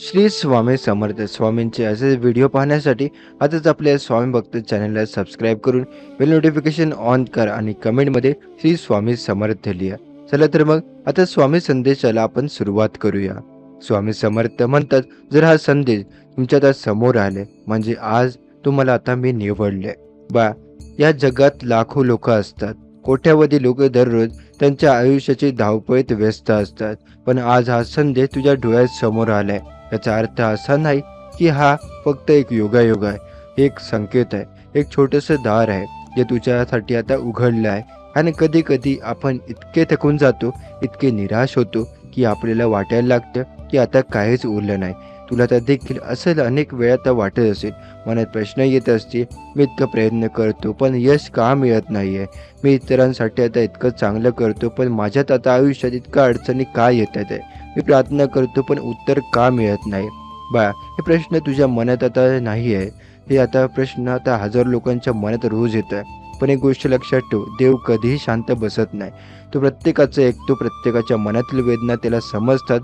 श्री स्वामी समर्थ स्वामींचे असे व्हिडिओ पाहण्यासाठी आजच आपल्या स्वामी भक्त चॅनलला सबस्क्राईब करून बेल नोटिफिकेशन ऑन करा आणि कमेंटमध्ये श्री स्वामी समर्थ लिहा. चला तर मग आता स्वामी संदेशाला आपण सुरुवात करूया. स्वामी समर्थ म्हणतात, जर हा संदेश तुमच्या आता समोर आले म्हणजे आज तुम्हाला आता मी निवडले. बा, या जगात लाखो लोक असतात. कोट्यावधी लोक दररोज त्यांच्या आयुष्याची धावपळीत व्यस्त असतात. पण आज हा संदेश तुझ्या डोळ्यासमोर आलाय. याचा अर्थ असा नाही की हा फक्त एक योगायोग आहे. एक संकेत आहे, एक छोटंसं दार आहे जे तुझ्यासाठी आता उघडलं आहे. आणि कधी कधी आपण इतके थकून जातो, इतके निराश होतो की आपल्याला वाटायला लागतं की आता काहीच उरलं नाही. तुला तर देखील असं अनेक वेळा तर वाटत असेल. मनात प्रश्न येत असतील, मी इतकं प्रयत्न करतो पण यश का मिळत नाहीये. मी इतरांसाठी आता इतकं चांगलं करतो पण माझ्यात आता आयुष्यात इतक्या अडचणी का येतात आहे. मी प्रार्थना करतो पण उत्तर का मिळत नाही. बाळा, हे प्रश्न तुझ्या मनात आता नाही आहे. हे आता प्रश्न आता हजारो लोकांच्या मनात रोज येत आहे. पण एक गोष्ट लक्षात ठेव, देव कधीही शांत बसत नाही. तो प्रत्येकाचं ऐकतो, प्रत्येकाच्या मनातील वेदना त्याला समजतात.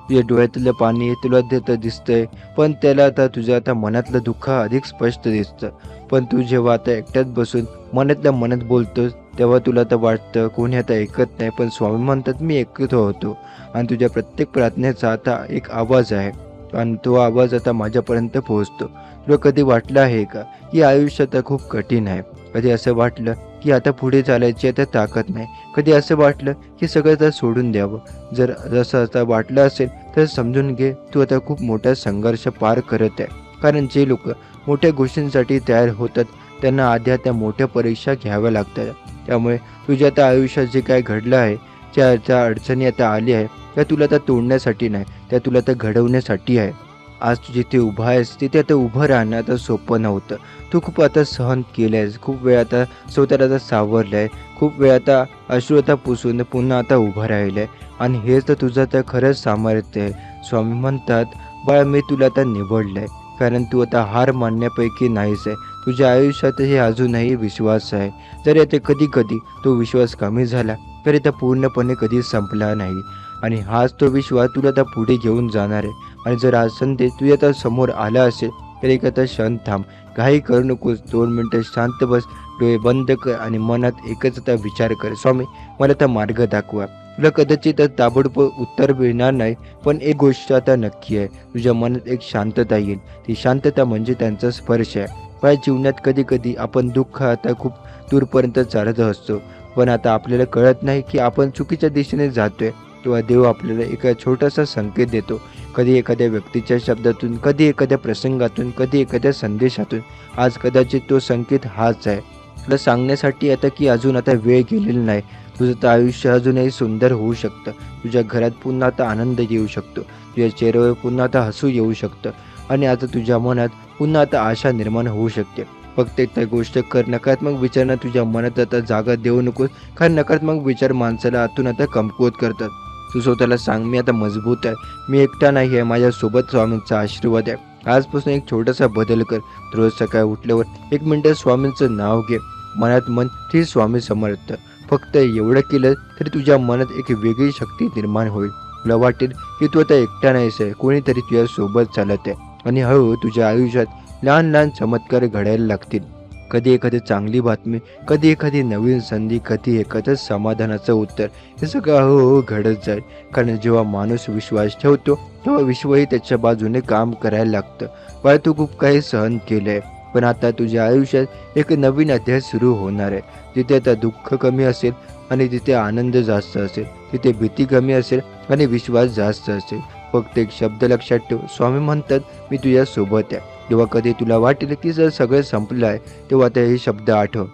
तुझ्या डोळ्यातलं पाणी तुला दिसतंय, पण त्याला आता तुझ्या आता मनातलं दुःख अधिक स्पष्ट दिसतं. पण तू जेव्हा आता एकट्यात बसून मनातल्या मनात बोलतोस तेव्हा तुला तर वाटतं कोणी आता ऐकत नाही. पण स्वामी म्हणतात, मी ऐकत होतो. आणि तुझ्या प्रत्येक प्रार्थनेचा आता एक आवाज आहे आणि तो आवाज आता माझ्यापर्यंत पोहोचतो. तुला कधी वाटलं आहे का की आयुष्य आता खूप कठीण आहे? कधी असं वाटलं की आता पुढे चालायची आता ताकद नाही? कधी असं वाटलं की सगळं आता सोडून द्यावं? जर जसं आता वाटलं असेल तर समजून घे, तू आता खूप मोठा संघर्ष पार करत आहे. कारण जे लोक मोठ्या गोष्टींसाठी तयार होतात त्यांना आधी त्या मोठ्या परीक्षा घ्याव्या लागतात. त्यामुळे तुझ्या आता आयुष्यात जे काय घडलं आहे, ज्या अडचणी आता आली आहे, त्या तुला आता तोडण्यासाठी नाही, त्या तुला आता घडवण्यासाठी आहे. आज तू जिथे उभा आहेस तिथे आता उभं राहणं आता सोपं नव्हतं. तू खूप आता सहन केलं आहेस, खूप वेळ आता स्वतःला आता सावरलं आहे, खूप वेळ आता अश्रू आता पुसून पुन्हा आता उभं राहिलं आहे. आणि हेच तर तुझं तर खरंच सामर्थ्य आहे. स्वामी म्हणतात, बाळा, मी तुला आता निवडलं आहे. कारण तू आता हार मानण्यापैकी नाहीच आहे. तुझ्या आयुष्यातही अजूनही विश्वास आहे. जरी आता कधी कधी तो विश्वास कमी झाला तरी त्या पूर्णपणे कधी संपला नाही. आणि हाच तो विश्वास तुला आता पुढे घेऊन जाणार आहे. आणि जर हा संदेश तुझ्या आता समोर आला असेल तर एक आता क्षण थांब, घाई करू नकोस. 2 मिनिटं शांत बस, डोळे बंद कर आणि मनात एकच आता विचार कर, स्वामी मला आता मार्ग दाखवा. तुला कदाचित ताबडतोब उत्तर मिळणार नाही, पण एक गोष्ट आता नक्की आहे, तुझ्या मनात एक शांतता येईल. ती शांतता म्हणजे त्यांचा स्पर्श आहे. माझ्या जीवनात कधी कधी आपण दुःख आता खूप दूरपर्यंत चालत असतो, पण आता आपल्याला कळत नाही की आपण चुकीच्या दिशेने जातोय. तेव्हा देव आपल्याला एका छोटासा संकेत देतो. कधी एखाद्या व्यक्तीच्या शब्दातून, कधी एखाद्या प्रसंगातून, कधी एखाद्या संदेशातून. आज कदाचित तो संकेत हाच आहे, तुला सांगण्यासाठी आता की अजून आता वेळ गेलेली नाही. तुझं तर आयुष्य अजूनही सुंदर होऊ शकतं. तुझ्या घरात पुन्हा आता आनंद येऊ शकतो. तुझ्या चेहऱ्यावर पुन्हा आता हसू येऊ शकतं. आणि आता तुझ्या मनात पुन्हा आता आशा निर्माण होऊ शकते. फक्त एक गोष्ट कर, नकारात्मक विचारांना तुझ्या मनात आता जागा देऊ नकोस. कारण नकारात्मक विचार माणसाला आतून आता कमकुवत करतात. तू स्वतःला सांग, मी आता मजबूत आहे, मी एकटा नाही आहे, माझ्यासोबत स्वामींचा आशीर्वाद आहे. आजपासून एक छोटासा बदल कर. रोज सकाळी उठल्यावर 1 मिनिट स्वामींचं नाव घे. मनात मन श्री स्वामी समर्थ. फक्त एवढं केलं तरी तुझ्या मनात एक वेगळी शक्ती निर्माण होईल. तुला वाटेल की तू आता एकटा नाहीस आहे, कोणीतरी तुझ्या सोबत चालत आहे. आणि हळूहळू तुझ्या आयुष्यात लहान लहान चमत्कार घडायला लागतील. कधी एखादी चांगली बातमी, कधी एखादी नवीन संधी, कधी एखादं समाधानाचं उत्तर. हे सगळं हळूहळू घडत जाईल. कारण जेव्हा माणूस विश्वास ठेवतो तेव्हा विश्वही त्याच्या बाजूने काम करायला लागतं. बाळ, तू खूप काही सहन केलंय, पण आता तुझ्या आयुष्यात एक नवीन अध्याय सुरू होणार आहे. जिथे आता दुःख कमी असेल आणि तिथे आनंद जास्त असेल. तिथे भीती कमी असेल आणि विश्वास जास्त असेल. फक्त एक शब्द लक्षात ठेव, स्वामी म्हणतात, मी तुझ्या सोबत आहे. जेव्हा कधी तुला वाटेल की जर सगळं संपलं आहे तेव्हा आता हे शब्द आठव.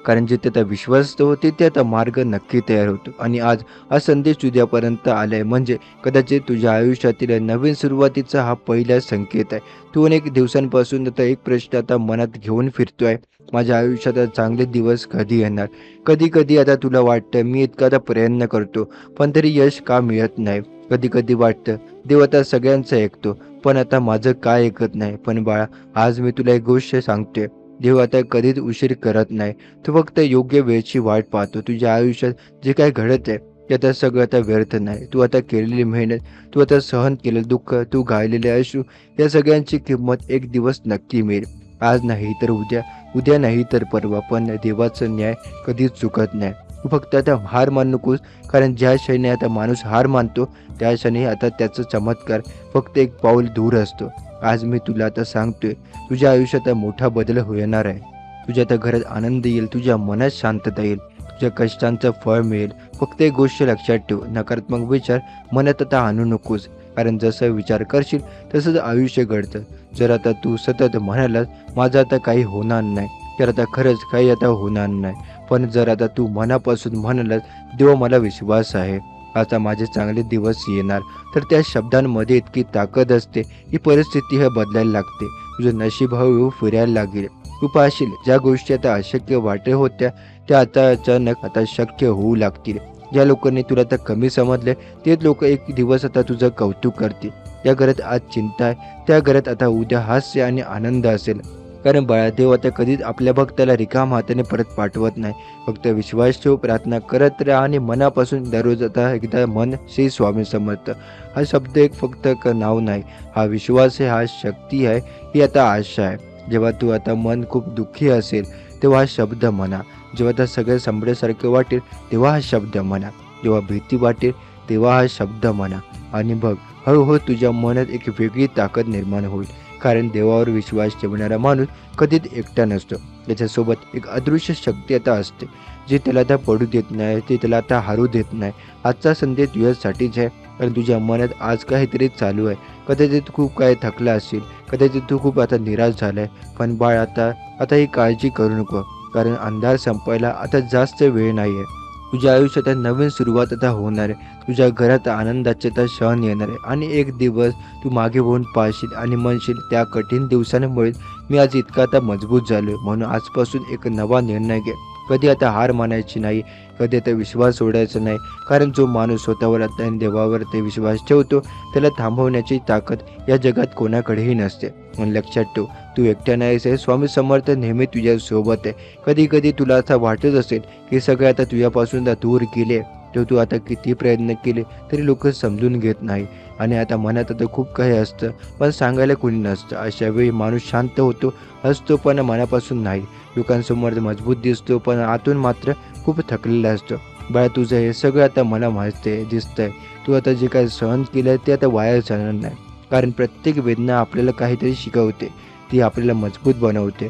कारण जिथे आता विश्वास असतो तिथे आता मार्ग नक्की तयार होतो. आणि आज हा संदेश तुझ्यापर्यंत आलाय म्हणजे कदाचित तुझ्या आयुष्यातील नवीन सुरुवातीचा हा पहिला संकेत आहे. तू अनेक दिवसांपासून आता एक प्रश्न आता मनात घेऊन फिरतोय, माझ्या आयुष्यात आता चांगले दिवस कधी येणार? कधी कधी आता तुला वाटतं, मी इतका आता प्रयत्न करतो पण तरी यश का मिळत नाही? कधी कधी वाटतं, देव आता सगळ्यांचं ऐकतो पण आता माझं काय ऐकत नाही. पण बाळा, आज मी तुला एक गोष्ट सांगतोय, देव आता कधीच उशीर करत नाही. तो फक्त योग्य वेळेची वाट पाहतो. तुझ्या आयुष्यात जे काय घडत आहे की आता सगळं आता व्यर्थ नाही. तू आता केलेली मेहनत, तू आता सहन केलेलं दुःख, तू गाळलेले अश्रू, या सगळ्यांची किंमत एक दिवस नक्की मिळेल. आज नाही तर उद्या, उद्या नाही तर परवा, पण देवाचा न्याय कधीच चुकत नाही. तू फक्त आता हार मानू नकोस, कारण ज्या क्षणी आता माणूस हार मानतो, त्या क्षणी आता त्याचा चमत्कार फक्त एक पाऊल दूर असतो. आज मी तुला आता सांगतोय, तुझ्या आयुष्यात मोठा बदल होणार आहे. तुझ्या आता घरात आनंद येईल, तुझ्या मनात शांतता येईल, तुझ्या कष्टांचं फळ मिळेल. फक्त एक गोष्ट लक्षात ठेव, नकारात्मक विचार मनात आता आणू नकोस, कारण जसं विचार करशील तसंच आयुष्य घडतं. जर आता तू सतत म्हणालास माझं आता काही होणार नाही, तर आता खरंच काही आता होणार नाही. पण जर आता तू मनापासून म्हणालास देवा मला विश्वास आहे, आता माझे चांगले दिवस येणार, तर त्या शब्दांमध्ये इतकी ताकद असते, ही परिस्थिती हे बदलायला लागते. तुझं नशीब हळूहळू फिरायला लागेल. तू पाहशील ज्या गोष्टी आता अशक्य वाटत होत्या, त्या आता अचानक आता शक्य होऊ लागतील. ज्या लोकांनी तुला आता कमी समजले, तेच लोक एक दिवस आता तुझं कौतुक करतील. त्या घरात आज चिंता आहे, त्या घरात आता उद्या हास्य आणि आनंद असेल. कारण बाळा, देव आता कधीच आपल्या भक्ताला रिकाम्या हाताने परत पाठवत नाही. फक्त विश्वास ठेव, प्रार्थना करत राहा आणि मनापासून दररोज आता एकदा मन श्री स्वामी समर्थ हा शब्द एक फक्त नाव नाही, हा विश्वास आहे, हा शक्ती आहे, ही आता आशा आहे. जेव्हा तू आता मन खूप दुःखी असेल, तेव्हा हा शब्द म्हणा. जेव्हा आता सगळे संपल्यासारखे वाटेल, तेव्हा हा शब्द म्हणा. जेव्हा भीती वाटेल, तेव्हा हा शब्द म्हणा. आणि बघ, हळूहळू तुझ्या मनात एक वेगळी ताकद निर्माण होईल. कारण देवावर विश्वास ठेवणारा माणूस कधीच एकटा नसतो. त्याच्यासोबत एक अदृश्य शक्ती आता असते, जी त्याला आता पडू देत नाही, ती त्याला आता हारू देत नाही. आजचा संदेश तुझ्यासाठीच आहे. कारण तुझ्या मनात आज काहीतरी चालू आहे. कदाचित तू खूप काय थकला असेल, कदाचित तू खूप आता निराश झालाय. पण बाळ, आता आता ही काळजी करू नको, कारण अंधार संपायला आता जास्त वेळ नाही आहे. तुझ्या आयुष्यात नवीन सुरुवात आता होणार आहे. तुझ्या घरात आनंदाचे आता क्षण येणार आहे. आणि एक दिवस तू मागे वळून पाहशील आणि म्हणशील त्या कठीण दिवसांमुळे मी आज इतका आता मजबूत झालोय. म्हणून आजपासून एक नवा निर्णय घे. कधी आता हार मानायची नाही, कधी आता विश्वास सोडायचा नाही. कारण जो माणूस स्वतःवर आता आणि देवावर ते विश्वास ठेवतो, त्याला थांबवण्याची ताकद या जगात कोणाकडेही नसते. म्हणून लक्षात ठेव, तू एकट्या नाहीस आहे. स्वामी समर्थ नेहमी तुझ्या सोबत आहे. कधी कधी तुला असं वाटत असेल की सगळे आता तुझ्यापासून दूर गेले, तेव्हा तू आता किती प्रयत्न केले तरी लोक समजून घेत नाही. आणि आता मनात आता खूप काही असतं, पण सांगायला कोणी नसतं. अशा वेळी माणूस शांत होतो, हसतो, पण मनापासून नाही. लोकांसमोर मजबूत दिसतो, पण आतून मात्र खूप थकलेला असतो. बाळा, तुझं हे सगळं आता मला माहिती दिसतंय. तू आता जे काही सहन केलं ते आता वाया जाणार नाही. कारण प्रत्येक वेदना आपल्याला काहीतरी शिकवते, ती आपल्याला मजबूत बनवते.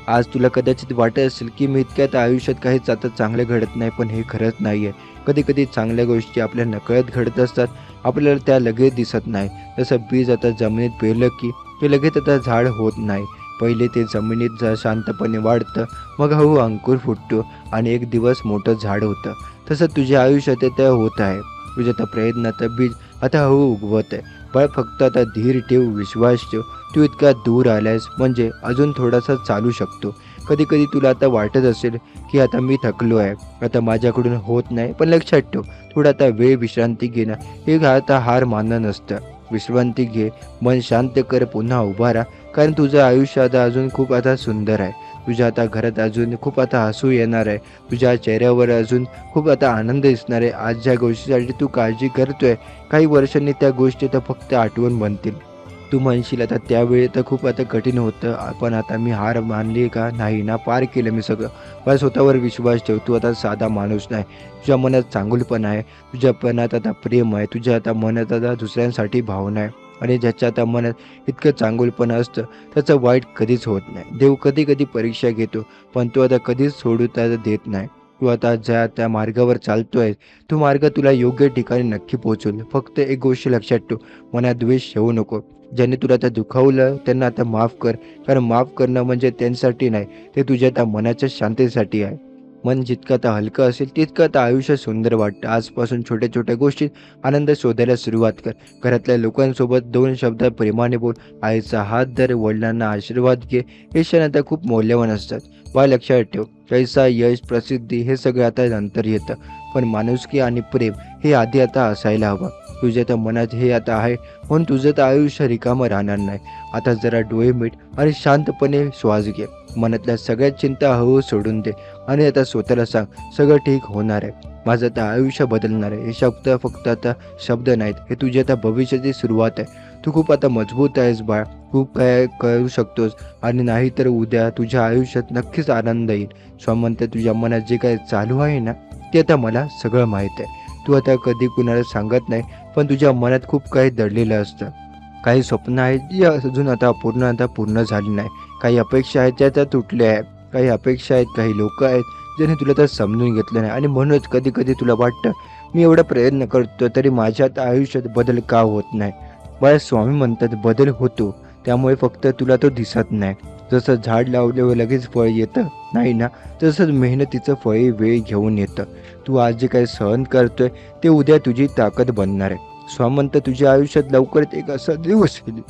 आज तुला कदाचित वाटत असेल की मी इतक्यात आयुष्यात काहीच आता चांगलं घडत नाही, पण हे खरंच नाही आहे. कधी कधी चांगल्या गोष्टी आपल्या नकळत घडत असतात, आपल्याला त्या लगेच दिसत नाही. जसं बीज आता जमिनीत पेरलं की ते लगेच आता झाड होत नाही. पहिले ते जमिनीत शांतपणे वाढतं, मग हळू अंकुर फुटतो आणि एक दिवस मोठं झाड होतं. तसं तुझ्या आयुष्यात ते होत आहे. तुझ्या त्या प्रयत्नाचं बीज आता हळू उगवत आहे. पण फक्त आता धीर ठेव, विश्वास ठेव. तू इतका दूर आलायस म्हणजे अजून थोडासा चालू शकतो. कधी कधी तुला आता वाटत असेल की आता मी थकलो आहे, आता माझ्याकडून होत नाही. पण लक्षात ठेव, थोडा आता वेळ विश्रांती घेणं हे आता हार मानणं नसतं. विश्रांती घे, मन शांत कर, पुन्हा उभा राहा. कारण तुझं आयुष्य आता अजून खूप आता सुंदर आहे. तुझ्या आता घरात अजून खूप आता हसू येणार आहे. तुझ्या चेहऱ्यावर अजून खूप आता आनंद दिसणार आहे. आज ज्या गोष्टीसाठी तू काळजी करतोय, काही वर्षांनी त्या गोष्टी तर फक्त आठवण बनतील. तू म्हणशील आता त्यावेळी तर खूप आता कठीण होतं, पण आता मी हार मानली का नाही ना, पार केलं मी सगळं. पण स्वतःवर विश्वास ठेव. तू आता साधा माणूस नाही. तुझ्या मनात चांगुलपणा आहे, तुझ्या मनात आता प्रेम आहे, तुझ्या आता मनात आता दुसऱ्यांसाठी भावना आहे. आणि ज्याच्या आता मनात इतकं चांगुलपणा असतं, त्याचं वाईट कधीच होत नाही. देव कधी कधी परीक्षा घेतो, पण तो आता कधीच सोडू त्याला देत नाही. तू आता ज्या त्या मार्गावर चालतोय, तो मार्ग तुला योग्य ठिकाणी नक्की पोहोचवेल. फक्त एक गोष्ट लक्षात ठेव, मनात द्वेष ठेवू नको. ज्यांनी तुला आता दुखावलं त्यांना आता माफ कर. कारण माफ करणं म्हणजे त्यांच्यासाठी नाही, ते तुझ्या त्या मनाच्या शांतीसाठी आहे. मन जितकं आता हलकं असेल, तितकं आता आयुष्य सुंदर वाटतं. आजपासून छोट्या छोट्या गोष्टीत आनंद शोधायला सुरुवात कर. घरातल्या लोकांसोबत 2 शब्द प्रेमाने बोल. आईचा हात धर, वडिलांना आशीर्वाद घे. हे क्षण आता खूप मौल्यवान असतात. लक्षात ठेव, पैसा, यश, प्रसिद्धी हे सगळं आता नंतर येतं, पण माणुसकी आणि प्रेम हे आधी आता असायला हवं. तुझ्या त्या मनात हे आता आहे, म्हणून तुझं तर आयुष्य रिकामं राहणार नाही. आता जरा डोळे मिट आणि शांतपणे श्वास घे. मनातल्या सगळ्या चिंता हळूहळू सोडून दे आणि आता स्वतःला सांग, सगळं ठीक होणार आहे. माझं आता आयुष्य बदलणार आहे. हे शब्द फक्त आता शब्द नाहीत, हे तुझ्या आता भविष्याची सुरुवात आहे. तू खूप आता मजबूत आहेस बाळ, खूप काय करू शकतोस आणि नाही तर उद्या तुझ्या आयुष्यात नक्कीच आनंद येईल. स्वामी म्हणतात, तुझ्या मनात जे काही चालू आहे ना, ते आता मला सगळं माहीत आहे. तू आता कधी कुणाला सांगत नाही, पण तुझ्या मनात खूप काही दडलेलं असतं. काही स्वप्न आहेत जी अजून आता पूर्ण झाली नाही. काही अपेक्षा आहेत त्या आता तुटल्या आहेत. काही अपेक्षा आहेत, काही लोक आहेत ज्यांनी तुला तर समजून घेतलं नाही आणि म्हणूनच कधी कधी तुला वाटतं, मी एवढा प्रयत्न करतो तरी माझ्यात आयुष्यात बदल का होत नाही. मला स्वामी म्हणतात, बदल होतो, त्यामुळे फक्त तुला तो दिसत नाही. जसं झाड लावल्यावर लगेच फळ येतं नाही ना, तसंच मेहनतीचं फळ वेळ घेऊन येतं. तू आज जे काही सहन करतोय ते उद्या तुझी ताकद बनणार आहे. स्वामी म्हणतात, तुझ्या आयुष्यात लवकरच एक असा दिवस येईल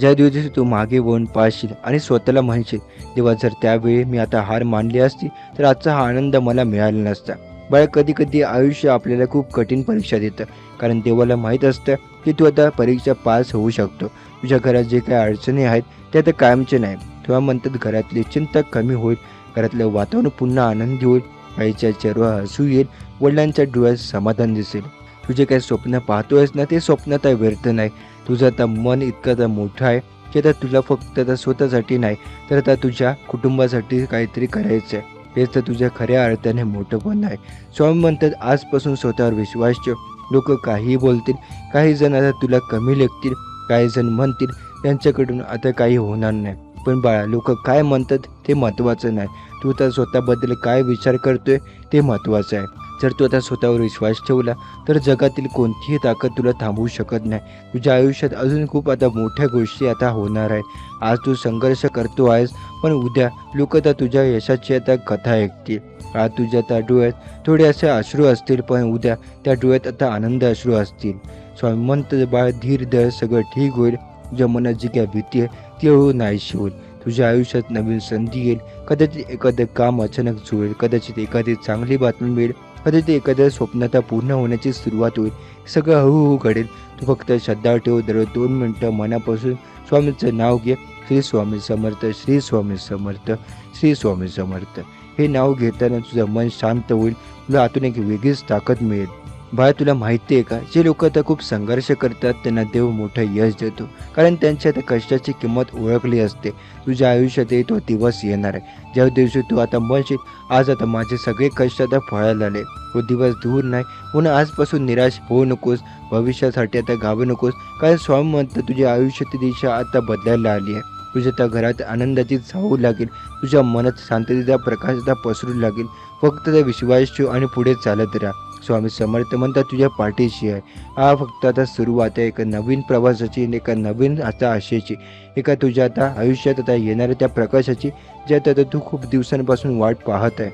ज्या दिवशी तू मागे वळून पाहशील आणि स्वतःला म्हणशील, तेव्हा जर त्यावेळी मी आता हार मानली असती तर आजचा हा आनंद मला मिळाला नसता. बाळा, कधी कधी आयुष्य आपल्याला खूप कठीण परीक्षा देतं, कारण देवाला माहीत असतं की तू आता परीक्षा पास होऊ शकतो. तुझ्या घरात जे काही अडचणी आहेत ते आता कायमचे नाही. तेव्हा म्हणतात, घरातली चिंता कमी होईल, घरातलं वातावरण पुन्हा आनंदी होईल, आईच्या चेहऱ्यावर हसू येईल, वडिलांच्या डोळ्यात समाधान दिसेल. तुझे काही स्वप्न पाहतोयस ना, ते स्वप्न आता व्यर्थ नाही. तुझं आता मन इतकं आता मोठं आहे की आता तुला फक्त आता स्वतःसाठी नाही, तर आता तुझ्या कुटुंबासाठी काहीतरी करायचं आहे. हेच तर तुझ्या खऱ्या अर्थाने मोठेपण आहे. स्वामी म्हणतात, आजपासून स्वतःवर विश्वास ठेव. लोक काहीही बोलतील, काही जण आता तुला कमी लेखतील, काही जण म्हणतील त्यांच्याकडून आता काही होणार नाही. पण बाळा, लोक काय म्हणतात ते महत्त्वाचं नाही. तू तर स्वतःबद्दल काय विचार करतोय ते महत्त्वाचं आहे. जर तू आता स्वतःवर विश्वास ठेवला तर जगातील कोणतीही ताकद तुला थांबवू शकत नाही. तुझ्या आयुष्यात अजून खूप आता मोठ्या गोष्टी आता होणार आहेत. आज तू संघर्ष करतो आहेस, पण उद्या लोक आता तुझ्या यशाची आता कथा ऐकतील. आज तुझ्या त्या डोळ्यात थोडे असे अश्रू असतील, पण उद्या त्या डोळ्यात आता आनंद अश्रू असतील. स्वामी म्हणतात, बाळ धीर धर, सगळं ठीक होईल. तुझ्या मनात जी काही भीती आहे ती हळूहळू नाहीशी होईल. तुझ्या आयुष्यात नवीन संधी येईल. कदाचित एखादं काम अचानक जुळेल, कदाचित एखादी चांगली बातमी मिळेल, कदाचित एखाद्या स्वप्नात पूर्ण होण्याची सुरुवात होईल. सगळं हळूहळू घडेल. तू फक्त श्रद्धा ठेव. दररोज 2 मिनिटं मनापासून स्वामीचं नाव घे. श्री स्वामी समर्थ, श्री स्वामी समर्थ, श्री स्वामी समर्थ. हे नाव घेताना तुझं मन शांत होईल. तुला आतून एक वेगळीच ताकद मिळेल. बाळा, तुला माहिती आहे का, जे लोक आता खूप संघर्ष करतात त्यांना देव मोठं यश देतो, कारण त्यांच्या आता कष्टाची किंमत ओळखली असते. तुझ्या आयुष्यातही तो दिवस येणार आहे ज्या दिवशी तू आता म्हणशील, आज आता माझे सगळे कष्ट आता फळायला आले. तो दिवस दूर नाही, म्हणून आजपासून निराश होऊ नकोस. भविष्यासाठी आता घाबरू नकोस, कारण स्वामी म्हणतात, तुझ्या आयुष्याची दिशा आता बदलायला आली आहे. तुझ्या त्या घरात आनंदाची चाहूल लागेल. तुझ्या मनात शांततेचा प्रकाश आता पसरू लागेल. फक्त त्या विश्वास ठेव आणि पुढे चालत राहा. स्वामी समर्थ म्हणतात, तुझ्या पाठीशी आहे. हा फक्त आता सुरुवात आहे एका नवीन प्रवासाची, एका नवीन आता आशेची, एका तुझ्या आता आयुष्यात आता येणाऱ्या त्या प्रकाशाची, ज्यात आता तू खूप दिवसांपासून वाट पाहत आहे.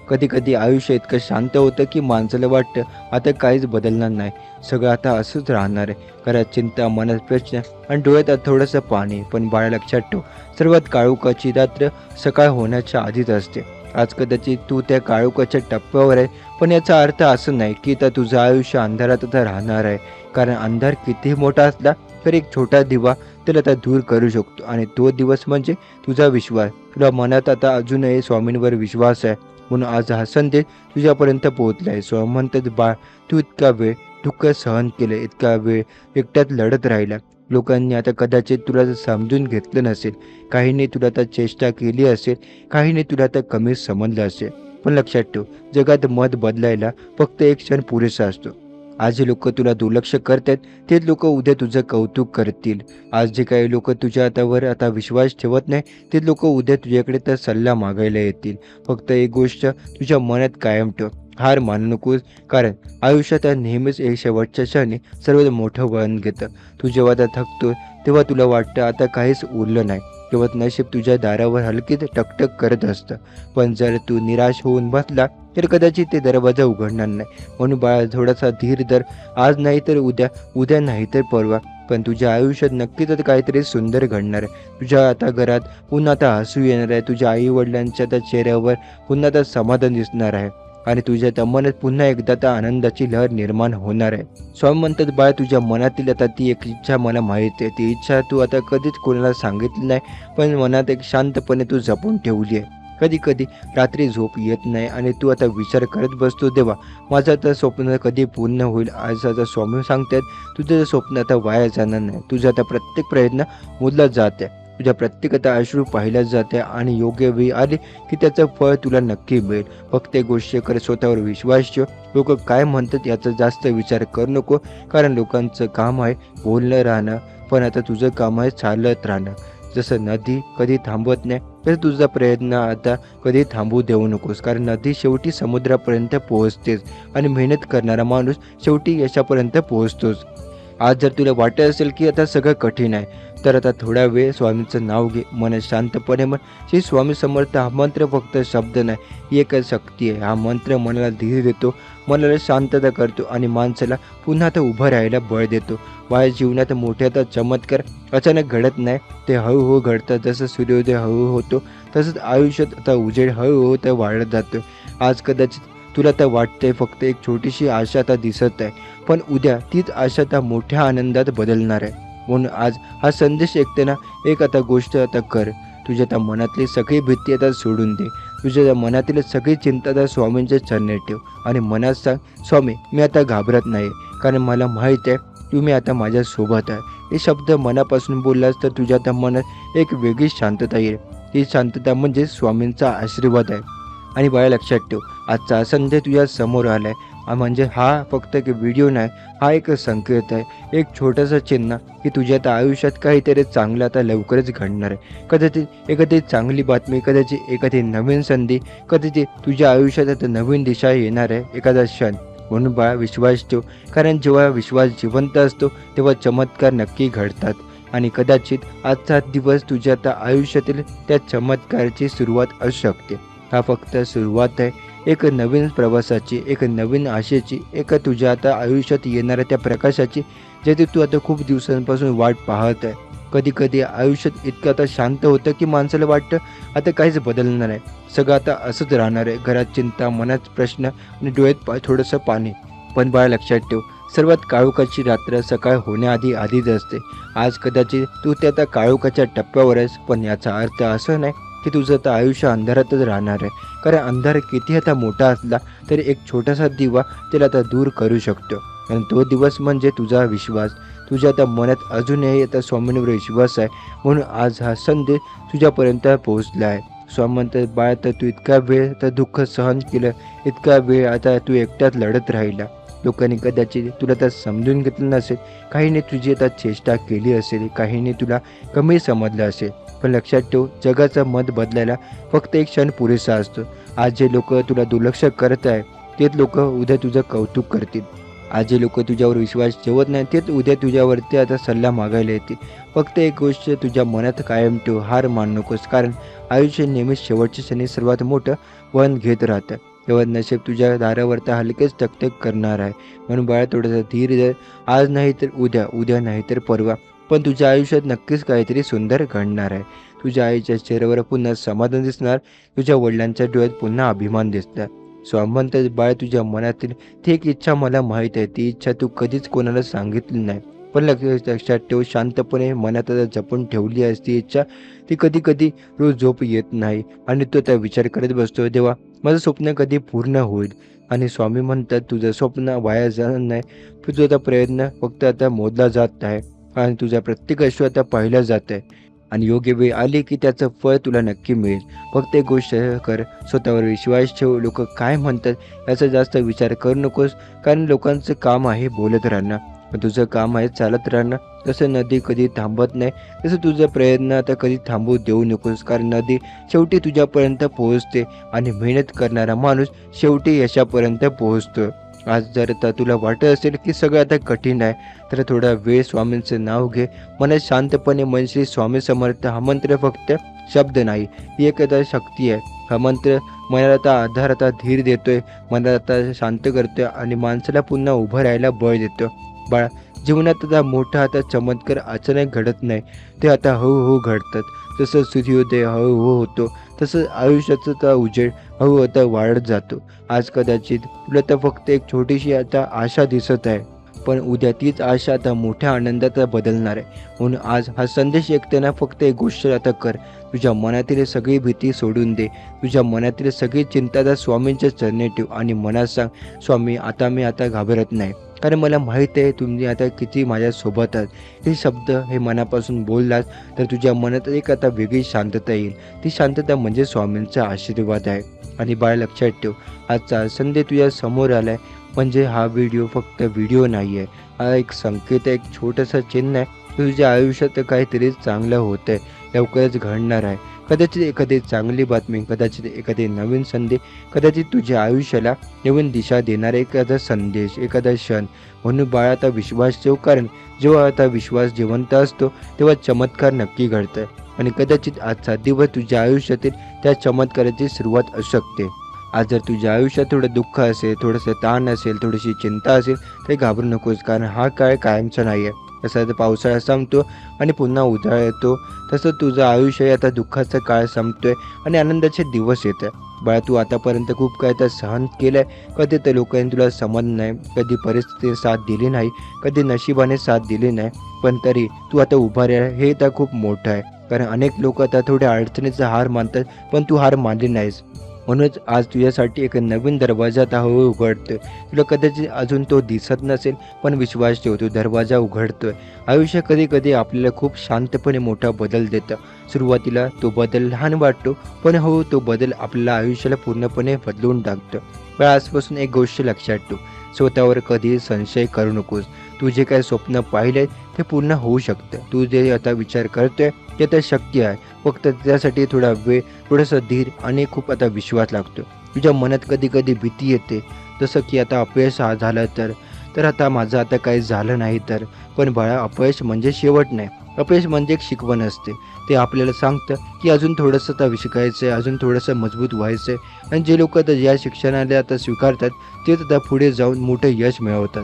कधी कधी आयुष्य इतकं शांत होतं की माणसाला वाटतं आता काहीच बदलणार नाही, सगळं आता असंच राहणार आहे. घरात चिंता, मनात प्रश्न आणि डोळ्यात थोडंसं पाणी. पण बाळा, लक्षात ठेव, सर्वात काळोखाची रात्र सकाळ होण्याच्या आधीच असते. आज कदाचित तू त्या काळोखाच्या टप्प्यावर आहे, पण याचा अर्थ असं नाही की आता तुझं आयुष्य अंधारात आता राहणार आहे. कारण अंधार कितीही मोठा असला तर एक छोटा दिवा त्याला आता दूर करू शकतो, आणि तो दिवस म्हणजे तुझा विश्वास. तुला मनात आता अजूनही स्वामींवर विश्वास आहे, म्हणून आज हा संदेश तुझ्यापर्यंत पोहोचलाय. स्वामी म्हणतात, बाळ, तू इतका वेळ दुःख सहन केलं, इतका वेळ एकट्यात लढत राहिला. लोकांनी आता कदाचित तुला समजून घेतलं नसेल, काहींनी तुला आता चेष्टा केली असेल, काहींनी तुला आता कमी समजलं असेल. पण लक्षात ठेव, जगात मत बदलायला फक्त एक क्षण पुरेसा असतो. आज जे लोक तुला दुर्लक्ष करतात तेच लोक उद्या तुझं कौतुक करतील. आज जे काही लोक तुझ्या हातावर आता विश्वास ठेवत नाही तेच लोक उद्या तुझ्याकडे तर सल्ला मागायला येतील. फक्त एक गोष्ट तुझ्या मनात कायम ठेव, हार मानू नकोस, कारण आयुष्यात नेहमीच एक शेवटच्या क्षणी सर्वात मोठं वळण घेतं. तू जेव्हा आता थकतो तेव्हा तुला वाटतं आता काहीच उरलं नाही, तेव्हा नशीब तुझ्या दारावर हलकीच टकटक करत असतं. पण जर तू निराश होऊन बसला तर कदाचित ते दरवाजा उघडणार नाही. म्हणून बाळा, थोडासा धीर धर. आज नाही तर उद्या, उद्या नाही तर परवा, पण तुझ्या आयुष्यात नक्कीच आता काहीतरी सुंदर घडणार आहे. तुझ्या आता घरात पुन्हा आता हसू येणार आहे. तुझ्या आई वडिलांच्या आता चेहऱ्यावर पुन्हा आता समाधान दिसणार आहे. आणि तुझ्या त्या मनात पुन्हा एकदा त्या आनंदाची लहर निर्माण होणार आहे. स्वामी म्हणतात, बाळा तुझ्या मनातील आता ती एक इच्छा मला माहीत आहे. ती इच्छा तू आता कधीच कोणाला सांगितली नाही, पण मनात एक शांतपणे तू जपून ठेवली आहे. कधी कधी रात्री झोप येत नाही आणि तू आता विचार करत बसतो, देवा माझं आता स्वप्न कधी पूर्ण होईल. आज आता स्वामी सांगतात, तुझं स्वप्न आता वाया जाणार नाही. तुझा आता प्रत्येक प्रयत्न मोजला जात आहे. तुझ्या प्रत्येक आता अश्रू पाहिल्या जाते आणि योग्य वेळ आली की त्याचं फळ तुला नक्की मिळेल. फक्त एक गोष्ट कर, स्वतःवर विश्वास ठेव. लोक काय म्हणतात याचा जास्त विचार करू नको, कारण लोकांचं काम आहे बोलणं राहणं, पण आता तुझं काम आहे चालत राहणं. जसं नदी कधी थांबत नाही, तर तुझा प्रयत्न आता कधी थांबू देऊ नकोस, कारण नदी शेवटी समुद्रापर्यंत पोहोचतेच आणि मेहनत करणारा माणूस शेवटी यशापर्यंत पोहोचतोच. आज जर तुला वाटत असेल की आता सगळं कठीण आहे, तर आता थोडा वेळ स्वामींचं नाव घे. मन शांतपणे म्हण, श्री स्वामी समर्थ. हा मंत्र फक्त शब्द नाही, ही एक शक्ती आहे. हा मंत्र मनाला धीर देतो, मनाला शांतता करतो आणि माणसाला पुन्हा आता उभं राहायला बळ देतो. माझ्या जीवनात मोठे आता चमत्कार अचानक घडत नाही, ते हळूहळू घडतात. जसं सूर्योदय हळूहळू होतो, तसंच आयुष्यात आता उजेड हळूहळू तर वाढत जातो. आज कदाचित तुला तर वाटतंय फक्त एक छोटीशी आशा आता दिसत आहे, पण उद्या तीच आशा आता मोठ्या आनंदात बदलणार आहे. म्हणून आज हा संदेश ऐकताना एक आता गोष्ट आता कर. तुझ्या त्या मनातली सगळी भीती आता सोडून दे. तुझ्या त्या मनातील सगळी चिंता त्या स्वामींच्या चरणी ठेव आणि मनात सांग, स्वामी मी आता घाबरत नाही, कारण मला माहीत आहे तुम्ही आता माझ्यासोबत आहे. हे शब्द मनापासून बोललास तर तुझ्या त्या मनात एक वेगळी शांतता येईल. ती शांतता म्हणजे स्वामींचा आशीर्वाद आहे. आणि बाळा लक्षात ठेव, आजचा संदेश तुझ्या समोर आला आहे म्हणजे हा फक्त एक व्हिडिओ नाही, हा एक संकेत आहे, एक छोटंसं चिन्ह की तुझ्या आता आयुष्यात काहीतरी चांगलं आता लवकरच घडणार आहे. कदाचित एखादी चांगली बातमी, कदाचित एखादी नवीन संधी, कदाचित तुझ्या आयुष्यात आता नवीन दिशा येणार आहे एखादा क्षण. म्हणून बाळा विश्वास ठेव, कारण जेव्हा विश्वास जिवंत असतो तेव्हा चमत्कार नक्की घडतात. आणि कदाचित आजचा दिवस तुझ्या आता आयुष्यातील त्या चमत्काराची सुरुवात असू शकते. हा फक्त सुरुवात आहे एक नवीन प्रवासाची, एक नवीन आशेची, एक तुझ्या आता आयुष्यात येणाऱ्या त्या प्रकाशाची, ज्याची तू आता खूप दिवसांपासून वाट पाहत आहे. कधी कधी आयुष्यात इतकं आता शांत होतं की माणसाला वाटतं आता काहीच बदलणार आहे, सगळं आता असंच राहणार आहे. घरात चिंता, मनात प्रश्न आणि डोळ्यात थोडंसं पाणी. पण बाळा लक्षात ठेव, सर्वात काळोखाची रात्र सकाळ होण्याआधीच असते. आज कदाचित तू त्या आता काळोखाच्या टप्प्यावर आहेस, पण याचा अर्थ असं नाही की तुझं आता आयुष्य अंधारातच राहणार आहे. कारण अंधार किती आता मोठा असला तरी एक छोटासा दिवा त्याला आता दूर करू शकतो, आणि तो दिवस म्हणजे तुझा विश्वास. तुझ्या आता मनात अजूनही आता स्वामींवर विश्वास आहे, म्हणून आज हा संदेश तुझ्यापर्यंत पोहोचला आहे. स्वामी म्हणतात, बाळा तर तू इतका वेळ तर दुःख सहन केलं, इतका वेळ आता तू एकट्यात लढत राहिला. लोकांनी कदाचित तुला तर समजून घेतलं नसेल, काहींनी तुझी आता चेष्टा केली असेल, काहींनी तुला कमी समजलं असेल, पण लक्षात ठेव, जगाचं मत बदलायला फक्त एक क्षण पुरेसा असतो. आज जे लोक तुला दुर्लक्ष करत आहे तेच लोक उद्या तुझं कौतुक करतील. आज जे लोक तुझ्यावर विश्वास ठेवत नाही तेच उद्या तुझ्यावरती आता सल्ला मागायला येतील. फक्त एक गोष्ट तुझ्या मनात कायम ठेव, हार मान नकोस, कारण आयुष्य नेहमीच शेवटच्या क्षणी सर्वात मोठं वळण घेत राहतं. तेव्हा नशीब तुझ्या दारावर तर हलकेच टकटक करणार आहे. म्हणून बाळा थोडंसं धीर धर. आज नाही तर उद्या, उद्या नाही तर परवा, पण तुझ्या आयुष्यात नक्कीच काहीतरी सुंदर घडणार आहे. तुझ्या आईच्या चेहऱ्यावर पुन्हा समाधान दिसणार, तुझ्या वडिलांच्या डोळ्यात पुन्हा अभिमान दिसणार. स्वामी म्हणतात, बाळ तुझ्या मनातील ती एक इच्छा मला माहीत आहे, ती इच्छा तू कधीच कोणाला सांगितली नाही, पण लक्षात ठेव, शांतपणे मनात जपून ठेवली आहेस ती इच्छा. ती कधी कधी रोज झोप येत नाही आणि तो त्या विचार करत बसतो, देवा माझं स्वप्न कधी पूर्ण होईल. आणि स्वामी म्हणतात, तुझं स्वप्न वाया जाणार नाही, तुझा आता प्रयत्न फक्त आता मोजला जात आहे आणि तुझा प्रत्येक अश्रू आता पाहिला जात आहे आणि योग्य वेळ आली की त्याचं फळ तुला नक्की मिळेल. फक्त एक गोष्ट कर, स्वतःवर विश्वास ठेव. लोक काय म्हणतात याचा जास्त विचार करू नकोस, कारण लोकांचं काम आहे बोलत राहणं, पण तुझं काम आहे चालत राहणं. जसं नदी कधी थांबत नाही, तसं तुझा प्रयत्न आता कधी थांबू देऊ नकोस, कारण नदी शेवटी तुझ्यापर्यंत पोहोचते आणि मेहनत करणारा माणूस शेवटी यशापर्यंत पोहोचतो. आज जर आता तुला वाटत असेल की सगळं आता कठीण आहे, तर थोडा वेळ स्वामींचं नाव घे. मनात शांतपणे मन श्री स्वामी समर्थ हा मंत्र फक्त शब्द नाही, ही एक आता शक्ती आहे. हा मंत्र मनाला आता आधार, आता धीर देतोय, मनाला आता शांत करतोय आणि माणसाला पुन्हा उभं राहायला बळ देतो. बाळा जीवनात आता मोठा आता चमत्कार अचानक घडत नाही, ते आता हळूहळू घडतात. जसं सूर्योदय हळूहळू होतो तसंच आयुष्याचा तर उजेड हळूहळू आता वाढत जातो. आज कदाचित तुला तर फक्त एक छोटीशी आता आशा दिसत आहे, पण उद्या तीच आशा आता मोठ्या आनंदात बदलणार आहे. म्हणून आज हा संदेश ऐकताना फक्त एक गोष्ट आता कर. तुझ्या मनातील सगळी भीती सोडून दे. तुझ्या मनातील सगळी चिंता त्या स्वामींच्या चरणी ठेव आणि मनात सांग, स्वामी आता मी आता घाबरत नाही. कारण मला माहीत आहे तुम्ही आता किती माझ्यासोबत आहात. हे शब्द हे मनापासून बोललास तर तुझ्या मनात एक आता वेगळी शांतता येईल. ती शांतता म्हणजे स्वामींचा आशीर्वाद आहे. आणि बाळ लक्षात ठेव, आजचा संदेश तुझ्या समोर आलाय म्हणजे हा व्हिडिओ फक्त व्हिडिओ नाही आहे. हा एक संकेत आहे, एक छोटंसं चिन्ह आहे. तुझ्या आयुष्यात काहीतरी चांगलं होत आहे, लवकरच घडणार आहे. कदाचित एखादी चांगली बातमी, कदाचित एखादी नवीन संधी, कदाचित तुझ्या आयुष्याला नवीन दिशा देणारा एखादा संदेश, एखादा क्षण. म्हणून बाळा आता विश्वास ठेव, कारण जेव्हा आता विश्वास जिवंत असतो तेव्हा चमत्कार नक्की घडतं. आणि कदाचित आजचा दिवस तुझ्या आयुष्यातील त्या चमत्काराची सुरुवात असू शकते. आज जर तुझ्या आयुष्यात थोडं दुःख असेल, थोडंसं ताण असेल, थोडीशी चिंता असेल तर घाबरू नकोस, कारण हा काळ कायमचा नाही आहे. जसा पावसाळा संपतो आणि पुन्हा उन्हाळा येतो, तसं तुझं आयुष्य आता दुःखाचा काळ संपतोय आणि आनंदाचे दिवस येत आहे. बाळा, तू आतापर्यंत खूप काय तर सहन केलं आहे. कधी तर लोकांनी तुला समजलं नाही, कधी परिस्थितीने साथ दिली नाही, कधी नशिबाने साथ दिली नाही, पण तरी तू आता उभा राहा हे तर खूप मोठं आहे. कारण अनेक लोक आता थोड्या अडचणीचा हार मानतात, पण तू हार मानली नाहीस. म्हणूनच आज तुझ्यासाठी एक नवीन दरवाजा आता हळूहळू उघडतोय. तुला कदाचित अजून तो दिसत नसेल, पण विश्वास ठेव, तो दरवाजा उघडतोय. आयुष्य कधी कधी आपल्याला खूप शांतपणे मोठा बदल देतं. सुरुवातीला तो बदल लहान वाटतो, पण हळूहळू तो बदल आपल्या आयुष्याला पूर्णपणे बदलून टाकतो. पण आजपासून एक गोष्ट लक्षात ठेव, स्वतःवर कधी संशय करू नकोस. तू जे काही स्वप्न पाहिले ते पूर्ण होऊ शकतं. तू जे आता विचार करतोय ते तर शक्य आहे. फक्त त्यासाठी थोडा वेळ, थोडंसं धीर आणि खूप आता विश्वास लागतो. तुझ्या मनात कधी कधी भीती येते, जसं की आता अपयश झालं तर आता माझं आता काही झालं नाही तर. पण बाळा, अपयश म्हणजे शेवट नाही. अपयश म्हणजे एक शिकवण असते. ते आपल्याला सांगतं की अजून थोडंसं आता शिकायचं आहे, अजून थोडंसं मजबूत व्हायचं आहे. आणि जे लोक आता या शिक्षणाला आता स्वीकारतात तेच आता पुढे जाऊन मोठं यश मिळवतात.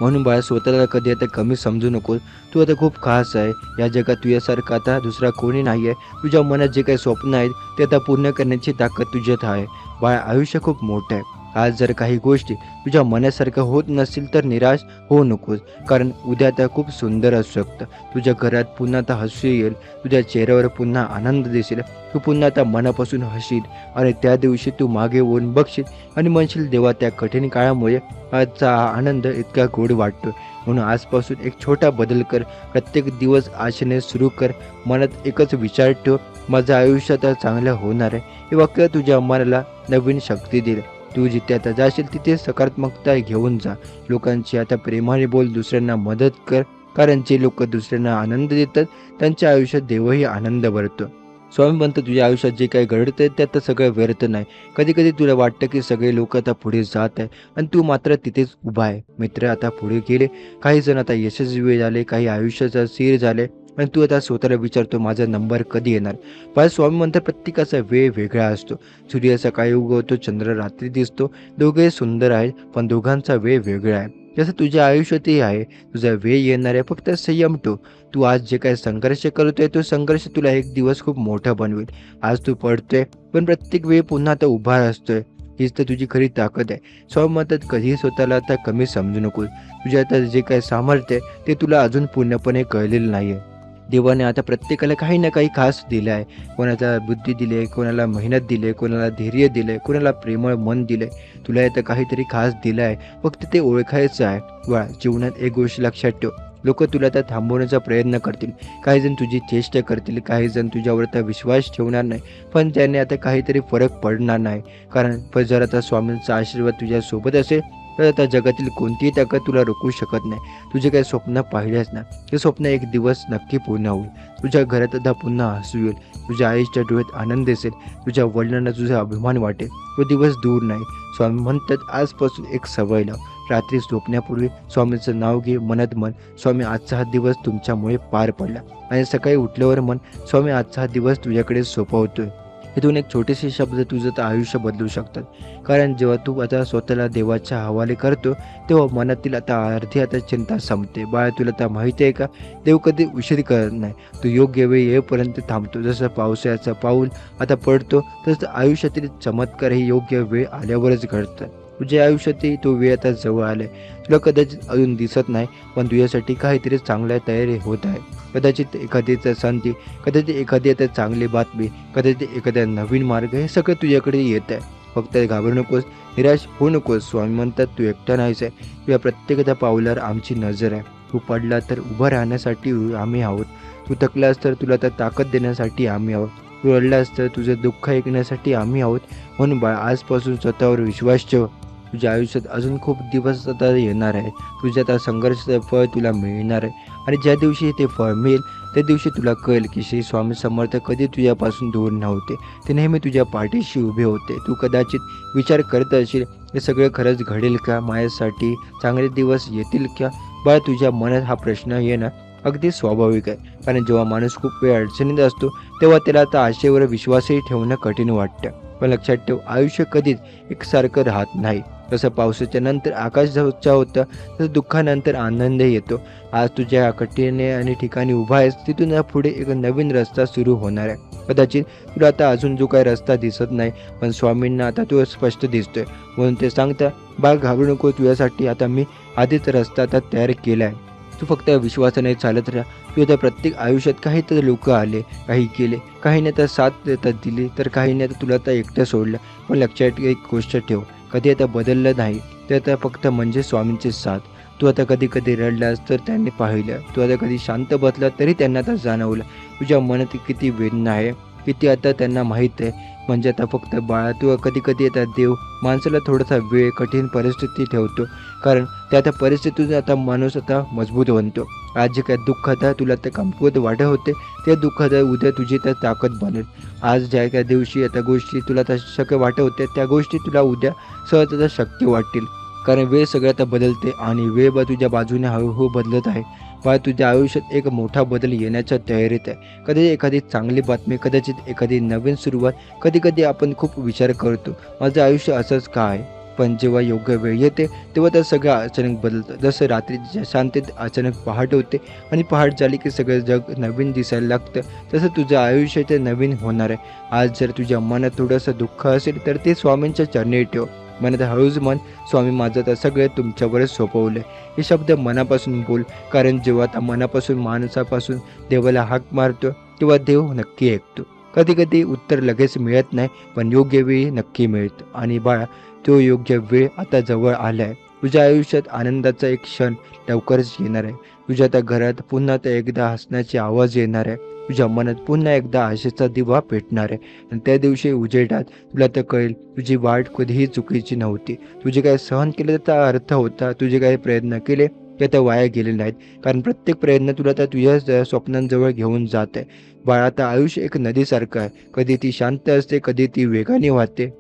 म्हणून बाळा, स्वतःला कधी आता कमी समजू नकोस. तू आता खूप खास आहे. या जगात तुझ्यासारखा आता दुसरा कोणी नाही आहे. तुझ्या मनात जे काही स्वप्न आहेत ते आता पूर्ण करण्याची ताकद तुझ्यात आहे. बाळा, आयुष्य खूप मोठं आहे. आज जर काही गोष्टी तुझ्या मनासारखं होत नसतील तर निराश होऊ नकोस, कारण उद्या आता खूप सुंदर असू शकतं. तुझ्या घरात पुन्हा आता हसू येईल, तुझ्या चेहऱ्यावर पुन्हा आनंद दिसेल. तू पुन्हा आता मनापासून हसील आणि त्या दिवशी तू मागे वळून बघशील आणि म्हणशील, देवा, त्या कठीण काळामुळे आजचा हा आनंद इतका गोड वाटतो. म्हणून आजपासून एक छोटा बदल कर. प्रत्येक दिवस आशेने सुरू कर. मनात एकच विचार ठेव, माझं आयुष्य आता चांगलं होणार आहे. हे वाक्य तुझ्या मनाला नवीन शक्ती देईल. तू जिथे आता जाशील तिथे सकारात्मकता घेऊन जा. लोकांची आता प्रेमाने बोल, दुसऱ्यांना मदत कर, कारण जे लोक दुसऱ्यांना आनंद देतात त्यांच्या आयुष्यात देवही आनंद भरतो. स्वामी म्हणतो, तुझ्या आयुष्यात जे काही घडतंय त्यात सगळं व्यर्थ नाही. कधी कधी तुला वाटतं की सगळे लोक आता पुढे जात आहे आणि तू मात्र तिथेच उभा आहे. मित्र आता पुढे गेले, काही जण आता यशस्वी झाले, काही आयुष्याचा स्थिर झाले आणि तू आता स्वतःला विचारतो, माझा नंबर कधी येणार. पण स्वामी म्हणतात, प्रत्येकाचा वेळ वेगळा असतो. सूर्य सकाळी उगवतो, चंद्र रात्री दिसतो. दोघे सुंदर आहेत, पण दोघांचा वेळ वेगळा आहे. जसं तुझ्या आयुष्यातही आहे. तुझा वेळ येणार आहे, फक्त संयम ठेव. तू आज जे काही संघर्ष करतोय तो संघर्ष तुला एक दिवस खूप मोठा बनवेल. आज तू पडतोय, पण प्रत्येक वेळ पुन्हा आता उभा असतोय. हीच तर तुझी खरी ताकद आहे. स्वामी म्हणतात, कधीही स्वतःला आता कमी समजू नकोस. तुझ्या आता जे काही सामर्थ्य आहे ते तुला अजून पूर्णपणे कळलेलं नाही आहे. देवाने आता प्रत्येकाला काही ना काही खास दिलं आहे. कोणाला बुद्धी दिली आहे, कोणाला मेहनत दिली आहे, कोणाला धैर्य दिलं आहे, कोणाला प्रेमळ मन दिलं आहे. तुला आता काहीतरी खास दिलं आहे, फक्त ते ओळखायचं आहे. वा, जीवनात एक गोष्ट लक्षात ठेव, लोक तुला आता थांबवण्याचा प्रयत्न करतील. काही जण तुझी चेष्टा करतील, काही जण तुझ्यावर आता विश्वास ठेवणार नाही, पण त्याने आता काहीतरी फरक पडणार नाही. कारण जर आता स्वामींचा आशीर्वाद तुझ्यासोबत असेल तर आता जगातील कोणतीही ताकद तुला रोखू शकत नाही. तुझे काही स्वप्न पाहिलेच ना, ते स्वप्न एक दिवस नक्की पूर्ण होईल. तुझ्या घरात आता पुन्हा हसू येईल, तुझ्या आईच्या डोळ्यात आनंद दिसेल, तुझ्या वडिलांना तुझा अभिमान वाटेल. तो दिवस दूर नाही. स्वामी म्हणतात, आजपासून एक सवय लाव. रात्री झोपण्यापूर्वी स्वामींचं नाव घे, मनात म्हण, स्वामी, आजचा हा दिवस तुमच्यामुळे पार पडला. आणि सकाळी उठल्यावर म्हण, स्वामी, आजचा हा दिवस तुझ्याकडे सोपवतोय. इथून एक छोटेसे शब्द तुझं तर आयुष्य बदलू शकतात. कारण जेव्हा तू आता स्वतःला देवाच्या हवाले करतो, तेव्हा मनातील आता अर्धी आता चिंता संपते. बाळा, तुला आता माहिती आहे का, देव कधी उशीर करत नाही. तू योग्य वेळ येईपर्यंत थांबतो. जसं पावसाळ्याचा पाऊल आता पडतो, तसं आयुष्यातील चमत्कार हे योग्य वेळ आल्यावरच घडतात. तुझ्या आयुष्यातही तो वेळ आता जवळ आलाय. तुला कदाचित अजून दिसत नाही, पण तुझ्यासाठी काहीतरी चांगल्या तयारी होत आहे. कदाचित एखादीचा संधी, कदाचित एखादी आता चांगली बातमी, कदाचित एखादा नवीन मार्ग, हे सगळं तुझ्याकडे येत आहे. फक्त घाबरू नकोस, निराश होऊ नकोस. स्वामी म्हणतात, तू एकटा नाहीस आहे. तुझ्या प्रत्येक पावलावर आमची नजर आहे. तू पडला तर उभं राहण्यासाठी आम्ही आहोत. तू थकलास तर तुला तर ताकद देण्यासाठी आम्ही आहोत. तू रडलास तर तुझं दुःख ऐकण्यासाठी आम्ही आहोत. म्हणून बाळ, आजपासून स्वतःवर विश्वास ठेव. तुझ्या आयुष्यात अजून खूप दिवस आता येणार आहे. तुझ्या आता संघर्षाचं फळ तुला मिळणार आहे. आणि ज्या दिवशी ते फळ मिळेल, त्या दिवशी तुला कळेल की श्री स्वामी समर्थ कधी तुझ्यापासून दूर नव्हते. ते नेहमी तुझ्या पाठीशी उभे होते. तू कदाचित विचार करत असशील, हे सगळं खरंच घडेल का? माझ्यासाठी चांगले दिवस येतील का? बाळा, तुझ्या मनात हा प्रश्न येणं अगदी स्वाभाविक आहे. कारण जेव्हा माणूस खूप वेळ अडचणीत असतो, तेव्हा त्याला आता आशेवर विश्वासही ठेवणं कठीण वाटतं. पण लक्षात ठेव, आयुष्य कधीच एकसारखं राहत नाही. जसं पावसाच्या नंतर आकाश स्वच्छ होतं, तसं दुःखानंतर आनंद येतो. आज तुझ्या कठीण आणि ठिकाणी उभा आहेस, तिथून पुढे एक नवीन रस्ता सुरू होणार आहे. कदाचित तुला आता अजून जो काही रस्ता दिसत नाही, पण स्वामींना आता तो स्पष्ट दिसतोय. म्हणून ते सांगता, बाळ, घाबरू नको. तुझ्यासाठी आता मी आधीच रस्ता आता तयार केला आहे. तू फक्त विश्वासाने चालत राहा. तुझ्या प्रत्येक आयुष्यात काही तर लोक आले, काही केले, काहीने तर साथ देतात दिली, तर काहीने तर तुला आता एकटं सोडलं. पण लक्षात एक गोष्ट ठेव, कधी आता बदललं नाही ते आता फक्त म्हणजे स्वामींची साथ. तू आता कधी कधी रडलास तर त्यांनी पाहिलं. तू आता कधी शांत बसला तरी त्यांना आता जाणवलं. तुझ्या मनात किती वेदना आहे, किती आता त्यांना माहीत आहे. म्हणजे आता फक्त बाळा, तू कधी कधी आता देव माणसाला थोडासा वेळ कठीण परिस्थिती ठेवतो. कारण त्या त्या परिस्थितीतून आता माणूस आता मजबूत बनतो. आज जे काय दुःख आता तुला ते कमकुवत वाटत होते, ते दुःख आता उद्या तुझी त्या ताकद बनेल. आज ज्या काय दिवशी आता गोष्टी तुला आता शक्य वाटत होत्या, त्या गोष्टी तुला उद्या सहज आता शक्य वाटतील. कारण वेळ सगळं आता बदलते आणि वेळ तुझ्या बाजूने हळूहळू बदलत आहे. बाळ, तुझ्या आयुष्यात एक मोठा बदल येण्याच्या तयारीत आहे. कधी एखादी चांगली बातमी, कदाचित एखादी नवीन सुरुवात. कधी कधी आपण खूप विचार करतो, माझं आयुष्य असंच का आहे? पण जेव्हा योग्य वेळ येते, तेव्हा तर सगळं अचानक बदलतं. जसं रात्रीच्या शांततेत अचानक पहाट होते आणि पहाट झाली की सगळं जग नवीन दिसायला लागतं, तसं तुझं आयुष्य ते नवीन होणार आहे. आज जर तुझ्या मनात थोडंसं दुःख असेल, तर ते स्वामींच्या चरणी ठेव. मनात हळूच मन, स्वामी, माझं तर सगळं तुमच्यावरच सोपवलं. हे शब्द मनापासून बोल. कारण जेव्हा आता मनापासून माणसापासून देवाला हाक मारतो, तेव्हा देव नक्की ऐकतो. कधी कधी उत्तर लगेच मिळत नाही, पण योग्य वेळी नक्की मिळतं. आणि बाळा, तो योग्य वेळ आता जवळ आला आहे. तुझ्या आयुष्यात आनंदाचा एक क्षण लवकरच येणार आहे. तुझ्या त्या घरात पुन्हा त्या एकदा हसण्याचे आवाज येणार आहे. तुझ्या मनात पुन्हा एकदा आशेचा दिवा पेटणार आहे. आणि त्या दिवशी उजेडात तुला तर कळेल, तुझी वाट कधीही चुकीची नव्हती. तुझे काय सहन केले त्याचा अर्थ होता. तुझे काही प्रयत्न केले ते आता वाया गेले नाहीत. कारण प्रत्येक प्रयत्न तुला तर तुझ्या स्वप्नांजवळ घेऊन जात आहे. बाळा, आता आयुष्य एक नदीसारखं आहे. कधी ती शांत असते, कधी ती वेगाने वाहते.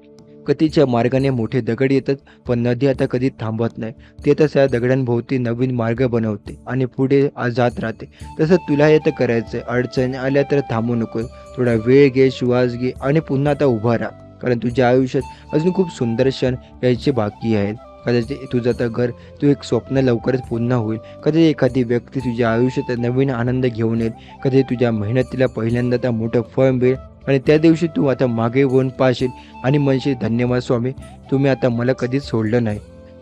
कधीच्या मार्गाने मोठे दगड येतात, पण नदी आता कधी थांबत नाही. ती आता त्या दगडांभोवती नवीन मार्ग बनवते आणि पुढे जात राहते. तसं तुलाही आता करायचं आहे. अडचणी आल्या तर थांबू नको. थोडा वेळ घे, श्वास घे आणि पुन्हा आता उभा राहा. कारण तुझ्या आयुष्यात अजून खूप सुंदर क्षण यायचे बाकी आहेत. कदाचित तुझं आता घर, तू एक स्वप्न लवकरच पूर्ण होईल. कधी एखादी व्यक्ती तुझ्या आयुष्यात नवीन आनंद घेऊन येईल. कधी तुझ्या मेहनतीला पहिल्यांदा आता मोठं फळ मिळेल. आणि त्या दिवशी तू आता मागे वळून पाहशील आणि म्हणशील, धन्यवाद स्वामी, तुम्ही आता मला कधीच सोडलं नाही.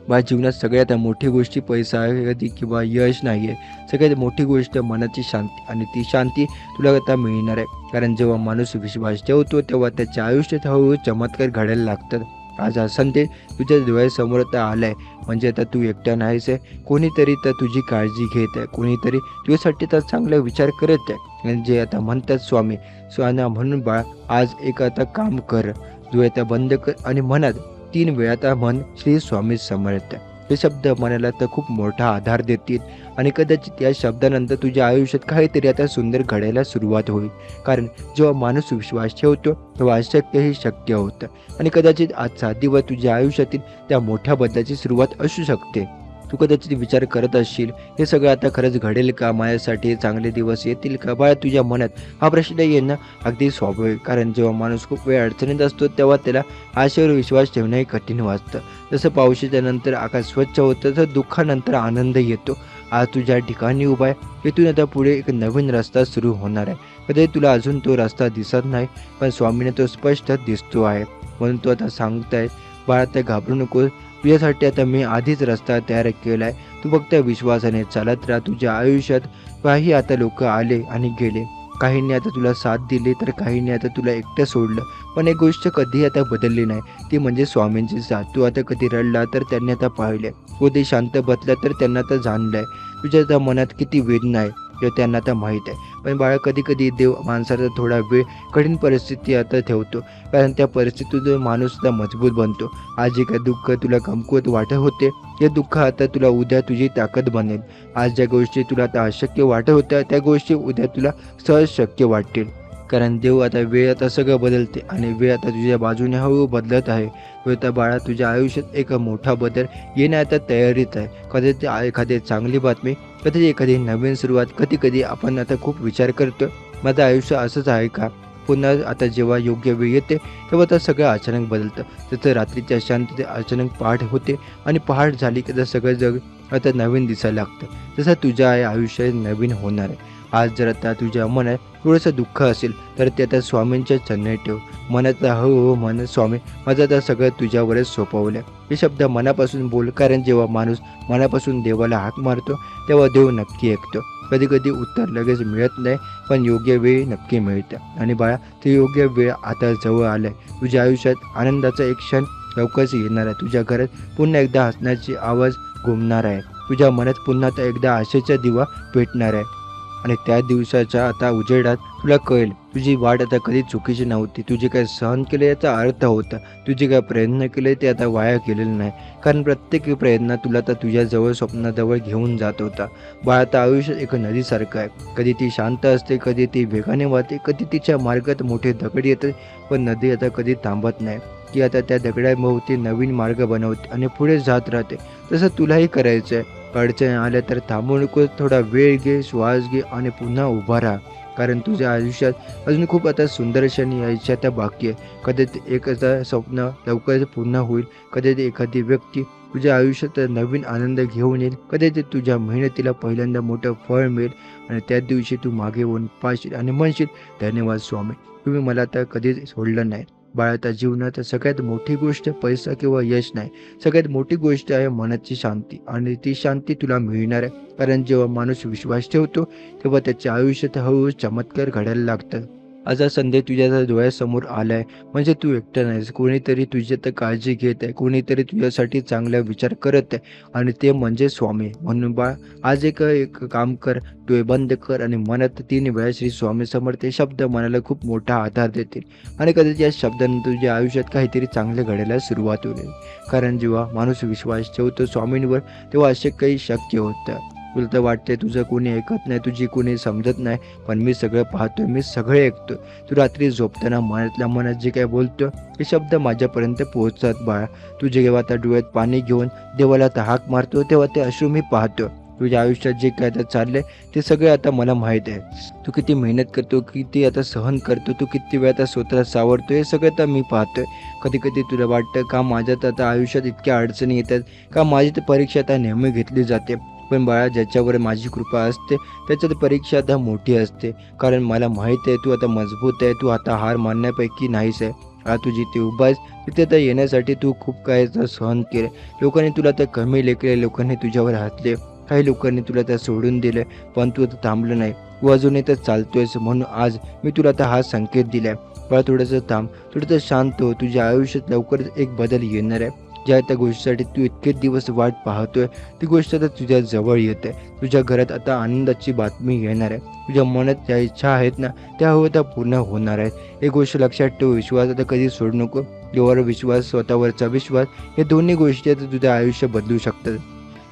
माझ्या जीवनात सगळ्यात मोठी गोष्टी पैसा कधी किंवा यश नाही आहे. सगळ्यात मोठी गोष्ट मनाची शांती, आणि ती शांती तुला आता मिळणार आहे. कारण जेव्हा माणूस विश्वास ठेवतो, तेव्हा त्याच्या आयुष्यात हळूहळू चमत्कार घडायला लागतात. आज हा संदेश तुझ्या डोळ्यासमोर आता आला आहे. म्हणजे आता तू एकटा नाहीस आहे. कोणीतरी तर तुझी काळजी घेत आहे. कोणीतरी तुझ्यासाठी तर चांगला विचार करत आहे. आणि जे आता म्हणतात स्वामी स्वाना, म्हणून बाळ, आज एक आता काम कर. डोळे आता बंद कर आणि मनात 3 वेळा आता म्हण, श्री स्वामी समर्थ. हे शब्द मनाला तर खूप मोठा आधार देतील. आणि कदाचित या शब्दानंतर तुझ्या आयुष्यात काहीतरी आता सुंदर घडायला सुरुवात होईल. कारण जेव्हा माणूस विश्वास ठेवतो, तेव्हा अशक्यही शक्य होतं. आणि कदाचित आजचा दिवस तुझ्या आयुष्यातील त्या मोठ्या बदलाची सुरुवात असू शकते. तू कदाचित विचार करत असशील, हे सगळं आता खरंच घडेल का? माझ्यासाठी चांगले दिवस येतील का? बाळा, तुझ्या मनात हा प्रश्न येणं अगदी स्वाभाविक, कारण जेव्हा माणूस खूप वेळ अडचणीत असतो तेव्हा त्याला आशेवर विश्वास ठेवणंही कठीण वाटतं. जसं पावसाच्या नंतर आकाश स्वच्छ होतं, तसं दुःखानंतर आनंद येतो. आज तू ज्या ठिकाणी उभा आहे तिथून आता पुढे एक नवीन रस्ता सुरू होणार आहे. कदाचित तुला अजून तो रस्ता दिसत नाही, पण स्वामीने तो स्पष्ट दिसतो आहे. म्हणून तो आता सांगताय, बाळा, आता घाबरू नको. तुझ्यासाठी आता मी आधीच रस्ता तयार केला आहे. तू फक्त विश्वासाने चालत राहा. तुझ्या आयुष्यात काही आता लोक आले आणि गेले. काहींनी आता तुला साथ दिली, तर काहींनी आता तुला एकटं सोडलं. पण एक गोष्ट कधी आता बदलली नाही, ती म्हणजे स्वामींची साथ. तू आता कधी रडला तर त्यांनी आता पाहिले, कधी शांत बसला तर त्यांना आता जाणलंय. तुझ्या आता मनात किती वेदना आहे हे त्यांना आता माहीत आहे. पण बाळा, कधी कधी देव माणसाचा थोडा वेळ कठीण परिस्थिती आता ठेवतो, कारण त्या परिस्थितीतून माणूस आता मजबूत बनतो. आज जे काही दुःख तुला कमकुवत वाटत होते, हे दुःख आता तुला उद्या तुझी ताकद बनेल. आज ज्या गोष्टी तुला आता अशक्य वाटत होत्या, त्या गोष्टी उद्या तुला सहज शक्य वाटतील. कारण देव आता वेळ आता सगळं बदलते आणि वेळ आता तुझ्या बाजूने हळूहळू बदलत आहे. आता बाळा, तुझ्या आयुष्यात एक मोठा बदल येण्या आता तयारीत आहे. कधी एखादी चांगली बातमी, कधी एखादी नवीन सुरुवात. कधी कधी आपण आता खूप विचार करतो, माझं आयुष्य असंच आहे का? पुन्हा आता जेव्हा योग्य वेळ येते तेव्हा आता सगळं अचानक बदलतं. तसं रात्रीच्या शांततेत अचानक पहाट होते आणि पहाट झाली की तर सगळं जग आता नवीन दिसायला लागतं. तसं तुझ्या आयुष्य नवीन होणार आहे. आज जर आता तुझ्या मनात थोडंसं दुःख असेल तर ते आता स्वामींच्या चरणी ठेव. मनात हो मन, स्वामी, माझं आता सगळं तुझ्यावरच सोपवलं. हे शब्द मनापासून बोल, कारण जेव्हा माणूस मनापासून देवाला हाक मारतो तेव्हा देव नक्की ऐकतो. कधी कधी उत्तर लगेच मिळत नाही, पण योग्य वेळ नक्की मिळतं. आणि बाळा, ते योग्य वेळ आता जवळ आलं आहे. तुझ्या आयुष्यात आनंदाचा एक क्षण लवकरच येणार आहे. तुझ्या घरात पुन्हा एकदा हसण्याची आवाज घुमणार आहे. तुझ्या मनात पुन्हा एकदा आशेचा दिवा पेटणार आहे. आणि त्या दिवसाच्या आता उजेडात तुला कळेल, तुझी वाट आता कधी चुकीची नव्हती. तुझे काय सहन केले याचा अर्थ होता. तुझे काय प्रयत्न केले ते आता वाया गेलेले नाही, कारण प्रत्येक प्रयत्न तुला तर तुझ्या जवळ, स्वप्नाजवळ घेऊन जात होता. बाळा, आता आयुष्य एक नदीसारखं आहे. कधी ती शांत असते, कधी ती वेगाने वाहते, कधी तिच्या मार्गात मोठे दगड येते. पण नदी आता कधी थांबत नाही. ती आता त्या दगडाभोवती नवीन मार्ग बनवते आणि पुढे जात राहते. तसं तुलाही करायचं आहे. अडचणी आल्या तर थांबू नको, थोडा वेळ घे, श्वास घे आणि पुन्हा उभा राहा. कारण तुझ्या आयुष्यात अजून खूप आता सुंदर क्षण यायच्या त्या बाकी आहे. कधी एक स्वप्न लवकर पूर्ण होईल, कधी एखादी व्यक्ती तुझ्या आयुष्यात नवीन आनंद घेऊन येईल, कधी तुझ्या मेहनतीला पहिल्यांदा मोठं फळ मिळेल. आणि त्या दिवशी तू मागे होऊन पाहशील आणि म्हणशील, धन्यवाद स्वामी, तुम्ही मला आता कधीच सोडलं नाही. बाळाच्या जीवनात सगळ्यात मोठी गोष्ट पैसा किंवा यश नाही, सगळ्यात मोठी गोष्ट आहे मनाची शांती. आणि ती शांती तुला मिळणार आहे, कारण जेव्हा माणूस विश्वास ठेवतो तेव्हा त्याच्या आयुष्यात हळूहळू चमत्कार घडायला लागतं. असा संदेश तुझ्या डोळ्यासमोर आलाय, म्हणजे तू एकटा नाहीस. कोणीतरी तुझी तर काळजी घेत आहे, कोणीतरी तुझ्यासाठी चांगला विचार करत आहे, आणि ते म्हणजे स्वामी. म्हणून बाळ, आज एक एक काम कर, डोळे बंद कर आणि मनात 3 वेळा श्री स्वामी समर्थ हे शब्द मनाला खूप मोठा आधार देतील. आणि कदाचित या शब्दांनी तुझ्या आयुष्यात काहीतरी चांगले घडायला सुरुवात होईल. कारण जेव्हा माणूस विश्वास ठेवतो स्वामींवर तेव्हा असे काही शक्य होतं. तुला तर वाटते तुझं कोणी ऐकत नाही, तुझी कोणी समजत नाही, पण मी सगळं पाहतोय, मी सगळे ऐकतो. तू रात्री झोपताना मनातल्या मनात जे काय बोलतो हे शब्द माझ्यापर्यंत पोहोचतात. बाळा, तू जेव्हा आता डोळ्यात पाणी घेऊन देवाला आता हाक मारतो तेव्हा ते अश्रू मी पाहतो. तुझ्या आयुष्यात जे काय आता चाललंय ते सगळे आता मला माहीत आहे. तू किती मेहनत करतो, किती आता सहन करतो, तू किती वेळ आता स्वतःला सावरतो, हे सगळं आता मी पाहतोय. कधी कधी तुला वाटतं का माझ्यात आता आयुष्यात इतक्या अडचणी येतात, का माझी तर परीक्षा आता नेहमी घेतली जाते. पण बाळा, ज्याच्यावर माझी कृपा असते त्याच्यात परीक्षा आता मोठी असते, कारण मला माहीत आहे तू आता मजबूत आहे, तू आता हार मानण्यापैकी नाहीच आहे. तू जिथे उभा आहेस तिथे तर येण्यासाठी तू खूप काय सहन केलं. लोकांनी तुला तर कमी लेखले, लोकांनी तुझ्यावर हसले, काही लोकांनी तुला त्या सोडून दिले, पण तू आता थांबलं नाही, तू अजूनही तर चालतोयस. म्हणून आज मी तुला आता हा संकेत दिलाय, बाळा, थोडंसं थांब, थोडंसं शांत हो. तुझ्या आयुष्यात लवकरच एक बदल येणार आहे. ज्या त्या गोष्टीसाठी तू इतके दिवस वाट पाहतोय ती गोष्ट आता तुझ्या जवळ येते. तुझ्या घरात आता आनंदाची बातमी येणार आहे. तुझ्या मनात ज्या इच्छा आहेत ना त्या आता पूर्ण होणार आहेत. एक गोष्ट लक्षात ठेव, विश्वास आता कधी सोडू नको. देवावर विश्वास, स्वतःवरचा विश्वास, हे दोन्ही गोष्टी आता तुझं आयुष्य बदलू शकतात.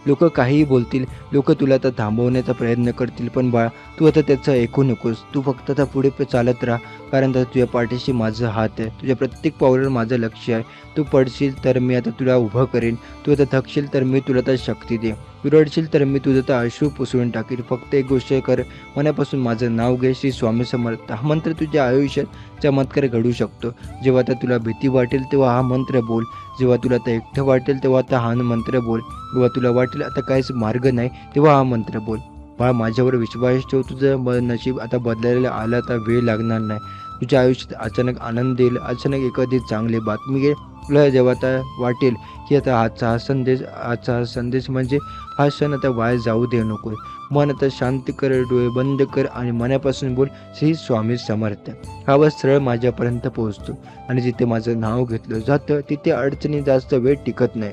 लोक काहीही बोलतील, लोक तुला आता थांबवण्याचा प्रयत्न करतील, पण बाळा, तू आता त्याचं ऐकू नकोस. तू फक्त आता पुढे चालत राहा कारण आता तुझ्या पाठीशी माझा हात आहे, तुझ्या प्रत्येक पावलावर माझं लक्ष आहे. तू पडशील तर मी आता तुला उभं करेन, तू आता थकशील तर मी तुला आता शक्ती देईन, तू रडशील तर मी तुझं तर अश्रू पुसवून टाकीन. फक्त एक गोष्ट कर, मनापासून माझं नाव घे, श्री स्वामी समर्थ. हा मंत्र तुझ्या आयुष्यात चमत्कार घडू शकतो. जेव्हा आता तुला भीती वाटेल तेव्हा हा मंत्र बोल, जेव्हा तुला आता एकटं वाटेल तेव्हा आता हा मंत्र बोल, जेव्हा तुला वाटेल आता काहीच मार्ग नाही तेव्हा हा मंत्र बोल. बाळा, माझ्यावर विश्वास ठेव, तुझं नशीब आता बदलायला आलं, आता वेळ लागणार नाही. तुझ्या आयुष्यात अचानक आनंद येईल, अचानक एखादी चांगली बातमी येईल. तुला जेव्हा आता वाटेल की आता आजचा हा संदेश म्हणजे हा क्षण आता वाया जाऊ दे नको, मन आता शांत कर, डोळे बंद कर आणि मनापासून बोल, श्री स्वामी समर्थ. हा आवाज सरळ माझ्यापर्यंत पोहोचतो आणि जिथे माझं नाव घेतलं जातं तिथे अडचणी जास्त वेळ टिकत नाही.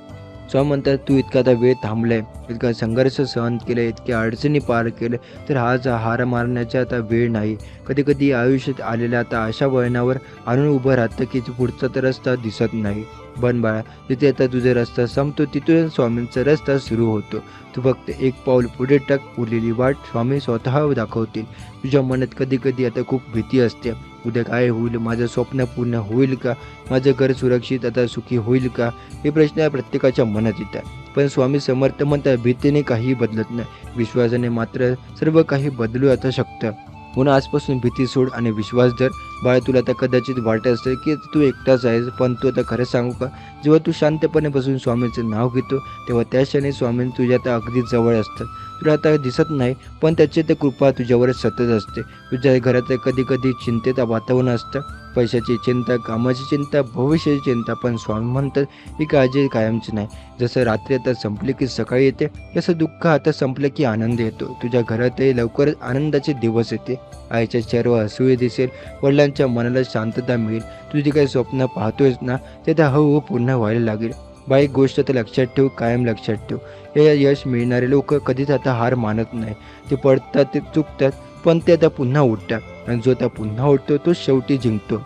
स्वामी म्हणतात, तू इतका आता वेळ थांबलाय, इतका संघर्ष सहन केलाय, इतक्या अडचणी पार केले, तर आज हार मारण्याचा आता वेळ नाही. कधी कधी आयुष्यात आलेल्या आता अशा वळणावर आणून उभं राहतं की पुढचा तर रस्ता दिसत नाही. पण बाळा, जिथे आता तुझा रस्ता संपतो तिथून स्वामींचा रस्ता सुरू होतो. तू फक्त एक पाऊल पुढे टाक, उरलेली वाट स्वामी स्वतः दाखवतील. तुझ्या मनात कधी कधी आता खूप भीती असते, उद्या काय होईल, माझं स्वप्न पूर्ण होईल का, माझं घर सुरक्षित आता सुखी होईल का, हे प्रश्न प्रत्येकाच्या मनात येतात. पण स्वामी समर्थ म्हणतात, भीतीने काही बदलत नाही, विश्वासाने मात्र सर्व काही बदलू आता शकतं. म्हणून आजपासून भीती सोड आणि विश्वास धर. बाळा, तुला आता कदाचित वाटत असेल की तू एकटाच आहेस, पण तू आता खरं सांगू का, जेव्हा तू शांतपणे बसून स्वामींचं नाव घेतो तेव्हा त्या क्षणी स्वामी तुझ्या आता अगदी जवळ असतात. तुला आता दिसत नाही, पण त्याची तर कृपा तुझ्यावर सतत असते. तुझ्या घरात कधी कधी चिंतेचं वातावरण असतं, पैशाची चिंता, कामाची चिंता, भविष्याची चिंता, पण स्वामी म्हणतात ही काळजी कायमची नाही. जसं रात्री आता संपली की सकाळी येते, तसं दुःख आता संपलं की आनंद येतो. तुझ्या घरातही लवकरच आनंदाचे दिवस येते. आईच्या चेहऱ्यावर हसू दिसेल, वडिलांच्या मनाला शांतता मिळेल. तू जे काही स्वप्न पाहतोयस ना, ते आता हळूहळू पूर्ण व्हायला लागेल. बा, एक गोष्ट तर लक्षात ठेव, कायम लक्षात ठेव, हे यश मिळणारे लोक कधीच आता हार मानत नाही. ते पडतात, ते चुकतात, पण ते आता पुन्हा उठतात आणि जो आता पुन्हा उठतो तो शेवटी जिंकतो.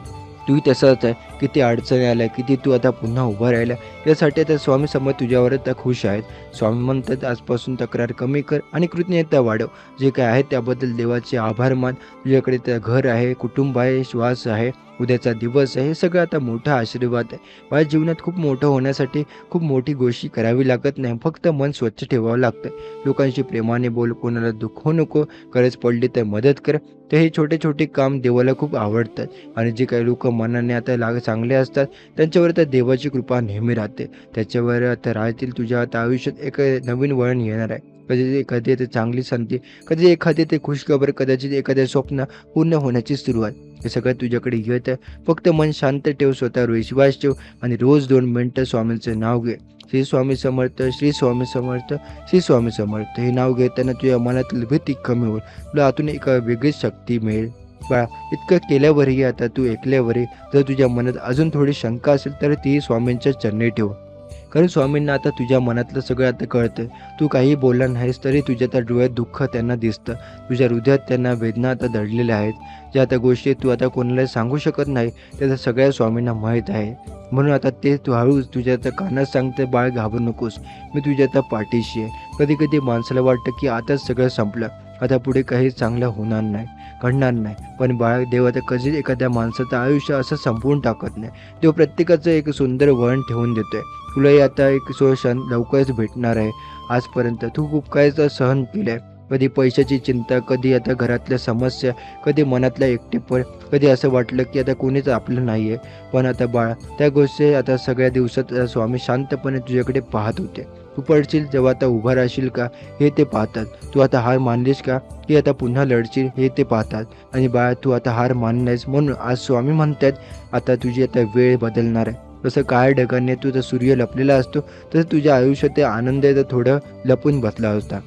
तूही तसाच आहे. किती अडचणी आल्या, किती तू आता पुन्हा उभा राहिला, यासाठी आता स्वामी समर्थ तुझ्यावर आता खुश आहेत. स्वामी म्हणतात, आजपासून तक्रार कमी कर आणि कृतज्ञता वाढव. जे काय आहे त्याबद्दल देवाचे आभार मान. तुझ्याकडे तर घर आहे, कुटुंब आहे, श्वास आहे, उद्याचा दिवस आहे, हे सगळं आता मोठा आशीर्वाद आहे. माझ्या जीवनात खूप मोठं होण्यासाठी खूप मोठी गोष्टी करावी लागत नाही, फक्त मन स्वच्छ ठेवावं लागतं. लोकांशी प्रेमाने बोल, कोणाला दुखवू नको, गरज पडली तर मदत कर. तर हे छोटे छोटे काम देवाला खूप आवडतात. आणि जे काही लोक मनाने आता चांगले असतात त्यांच्यावर तर देवाची कृपा नेहमी राहते. त्याच्यावर आता राहतील. तुझ्या आता आयुष्यात एक नवीन वळण येणार आहे. कधी एखादी ते चांगली संधी, कधी एखादी ते खुशखबर, कदाचित एखादे स्वप्न पूर्ण होण्याची सुरुवात, हे सगळं तुझ्याकडे येत आहे. फक्त मन शांत ठेव, स्वतःवर विश्वास ठेव आणि रोज 2 मिनिटं स्वामींचं नाव घे. श्री स्वामी समर्थ, श्री स्वामी समर्थ, श्री स्वामी समर्थ. हे नाव घेताना तुझ्या मनातील भीती कमी होईल, तुला आतून एक वेगळीच शक्ती मिळेल. बाळा, इतकं केल्यावरही आता तू ऐकल्यावरही जर तुझ्या मनात अजून थोडी शंका असेल तर ती स्वामींच्या चरणी ठेव. कारण स्वामींना आता तुझ्या मनातलं सगळं आता कळतं. तू काही बोलला नाहीस तरी तुझ्या त्या डोळ्यात दुःख त्यांना दिसतं, तुझ्या हृदयात त्यांना वेदना आता दडलेल्या आहेत. ज्या आता गोष्टी तू आता कोणाला सांगू शकत नाही त्या सगळ्या स्वामींना माहीत आहे. म्हणून आता ते तू हळूच तुझ्या आता कानात सांगते, बाळ घाबरू नकोस, मी तुझ्या आता पाठीशी आहे. कधी कधी माणसाला वाटतं की आताच सगळं संपलं, आता पुढे काही चांगलं होणार नाही, घडणार नाही. पण बाळ, देव आता कधीच एखाद्या माणसाचं आयुष्य असं संपवून टाकत नाही. देव प्रत्येकाचं एक सुंदर वळण ठेवून देतोय. तुलाही आता एक क्षण लवकरच भेटणार आहे. आजपर्यंत तू खूप काही सहन केलंय, कधी पैशाची चिंता, कधी आता घरातल्या समस्या, कधी मनातला एकटेपण, कधी असं वाटलं की आता कोणीच आपलं नाही आहे. पण आता बाळा, त्या गोष्टी आता सगळ्या दिवसात स्वामी शांतपणे तुझ्याकडे पाहत होते. तू पडशील जेव्हा आता उभा राहशील का, हे ते पाहतात. तू आता हार मानलीस का, की आता पुन्हा लढशील, हे ते पाहतात. आणि बाळा, तू आता हार मानली नाहीस म्हणून आज स्वामी म्हणतात, आता तुझी आता वेळ बदलणार आहे. जसं काळ्या ढगाने तुझा सूर्य लपलेला असतो, तसं तुझ्या आयुष्यात ते आनंद थोडं लपून बसला होता.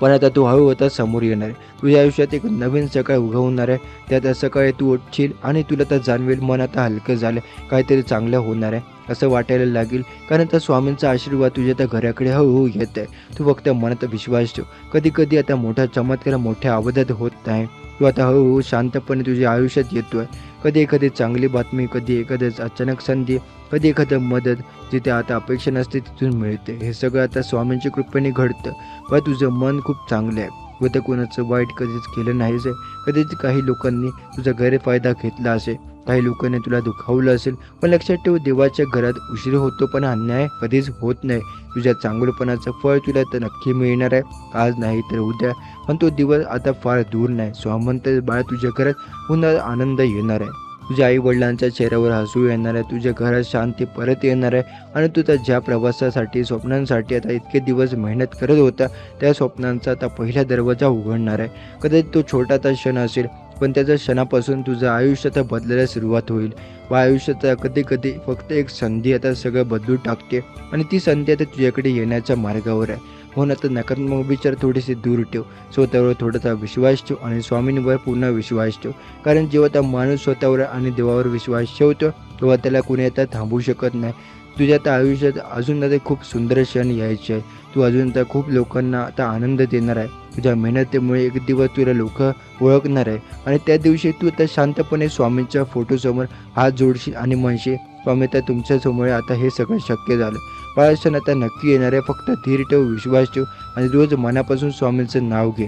पण आता तू हळू आता समोर येणार आहे. तुझ्या आयुष्यात एक नवीन सकाळ उगवणार आहे. त्यात सकाळी तू उठशील आणि तुला तर जाणवेल, मन आता हलकं झालं, काहीतरी चांगलं होणार आहे असं वाटायला लागेल. कारण आता स्वामींचा आशीर्वाद तुझ्या त्या घराकडे हळूहळू येत आहे. तू फक्त मनात विश्वास ठेव. कधी कधी आता मोठा चमत्कार मोठ्या आवाजात होत नाही, तू आता हळूहळू शांतपणे तुझ्या आयुष्यात येतोय. कधी एखादी चांगली बातमी, कधी एखादं अचानक संधी, कधी एखादं मदत जिथे आता अपेक्षा नसते तिथून मिळते. हे सगळं आता स्वामींच्या कृपेने घडतं. पण तुझं मन खूप चांगलं आहे. तू आता कोणाचं वाईट कधीच केलं नाहीच आहे. कधीच काही लोकांनी तुझा गैरफायदा घेतला असेल, काही लोकांनी तुला दुखावलं असेल, पण लक्षात ठेव, देवाच्या घरात उशीर होतो पण अन्याय कधीच होत नाही. तुझ्या चांगुलपणाचं फळ तुला तर नक्की मिळणार आहे, आज नाही तर उद्या. पण तो दिवस आता फार दूर नाही. स्वामंत बाळ तुझ्या घरात पुन्हा आनंद येणार आहे. तुझ्या आई वडिलांच्या चेहऱ्यावर हसू येणार आहे. तुझ्या घरात शांती परत येणार आहे. आणि तुझा ज्या प्रवासासाठी, स्वप्नांसाठी आता इतके दिवस मेहनत करत होता, त्या स्वप्नांचा आता पहिला दरवाजा उघडणार आहे. कदाचित तो छोटासा क्षण असेल, पण त्याच्या क्षणापासून तुझं आयुष्य आता बदलायला सुरुवात होईल. व आयुष्यात कधी कधी फक्त एक संधी आता सगळं बदलून टाकते, आणि ती संधी आता तुझ्याकडे येण्याच्या मार्गावर आहे. म्हणून आता नकारात्मक विचार थोडेसे दूर ठेव. स्वतःवर थोडासा विश्वास ठेव आणि स्वामींवर पूर्ण विश्वास ठेव. कारण जेव्हा त्या माणूस स्वतःवर आणि देवावर विश्वास ठेवतो, तेव्हा त्याला कोणी आता थांबवू शकत नाही. तुझ्या आता आयुष्यात अजून आता खूप सुंदर क्षण यायचे आहे. तू अजून आता खूप लोकांना आता आनंद देणार आहे. तुझ्या मेहनतीमुळे एक दिवस तुला लोक ओळखणार आहे, आणि त्या दिवशी तू आता शांतपणे स्वामींच्या फोटोसमोर हात जोडशील आणि म्हणशील, स्वामी, आता तुमच्यासमोर आता हे सगळं शक्य झालं. बाळाक्षण आता नक्की येणार आहे. फक्त धीर ठेव, विश्वास ठेव आणि रोज मनापासून स्वामींचं नाव घे.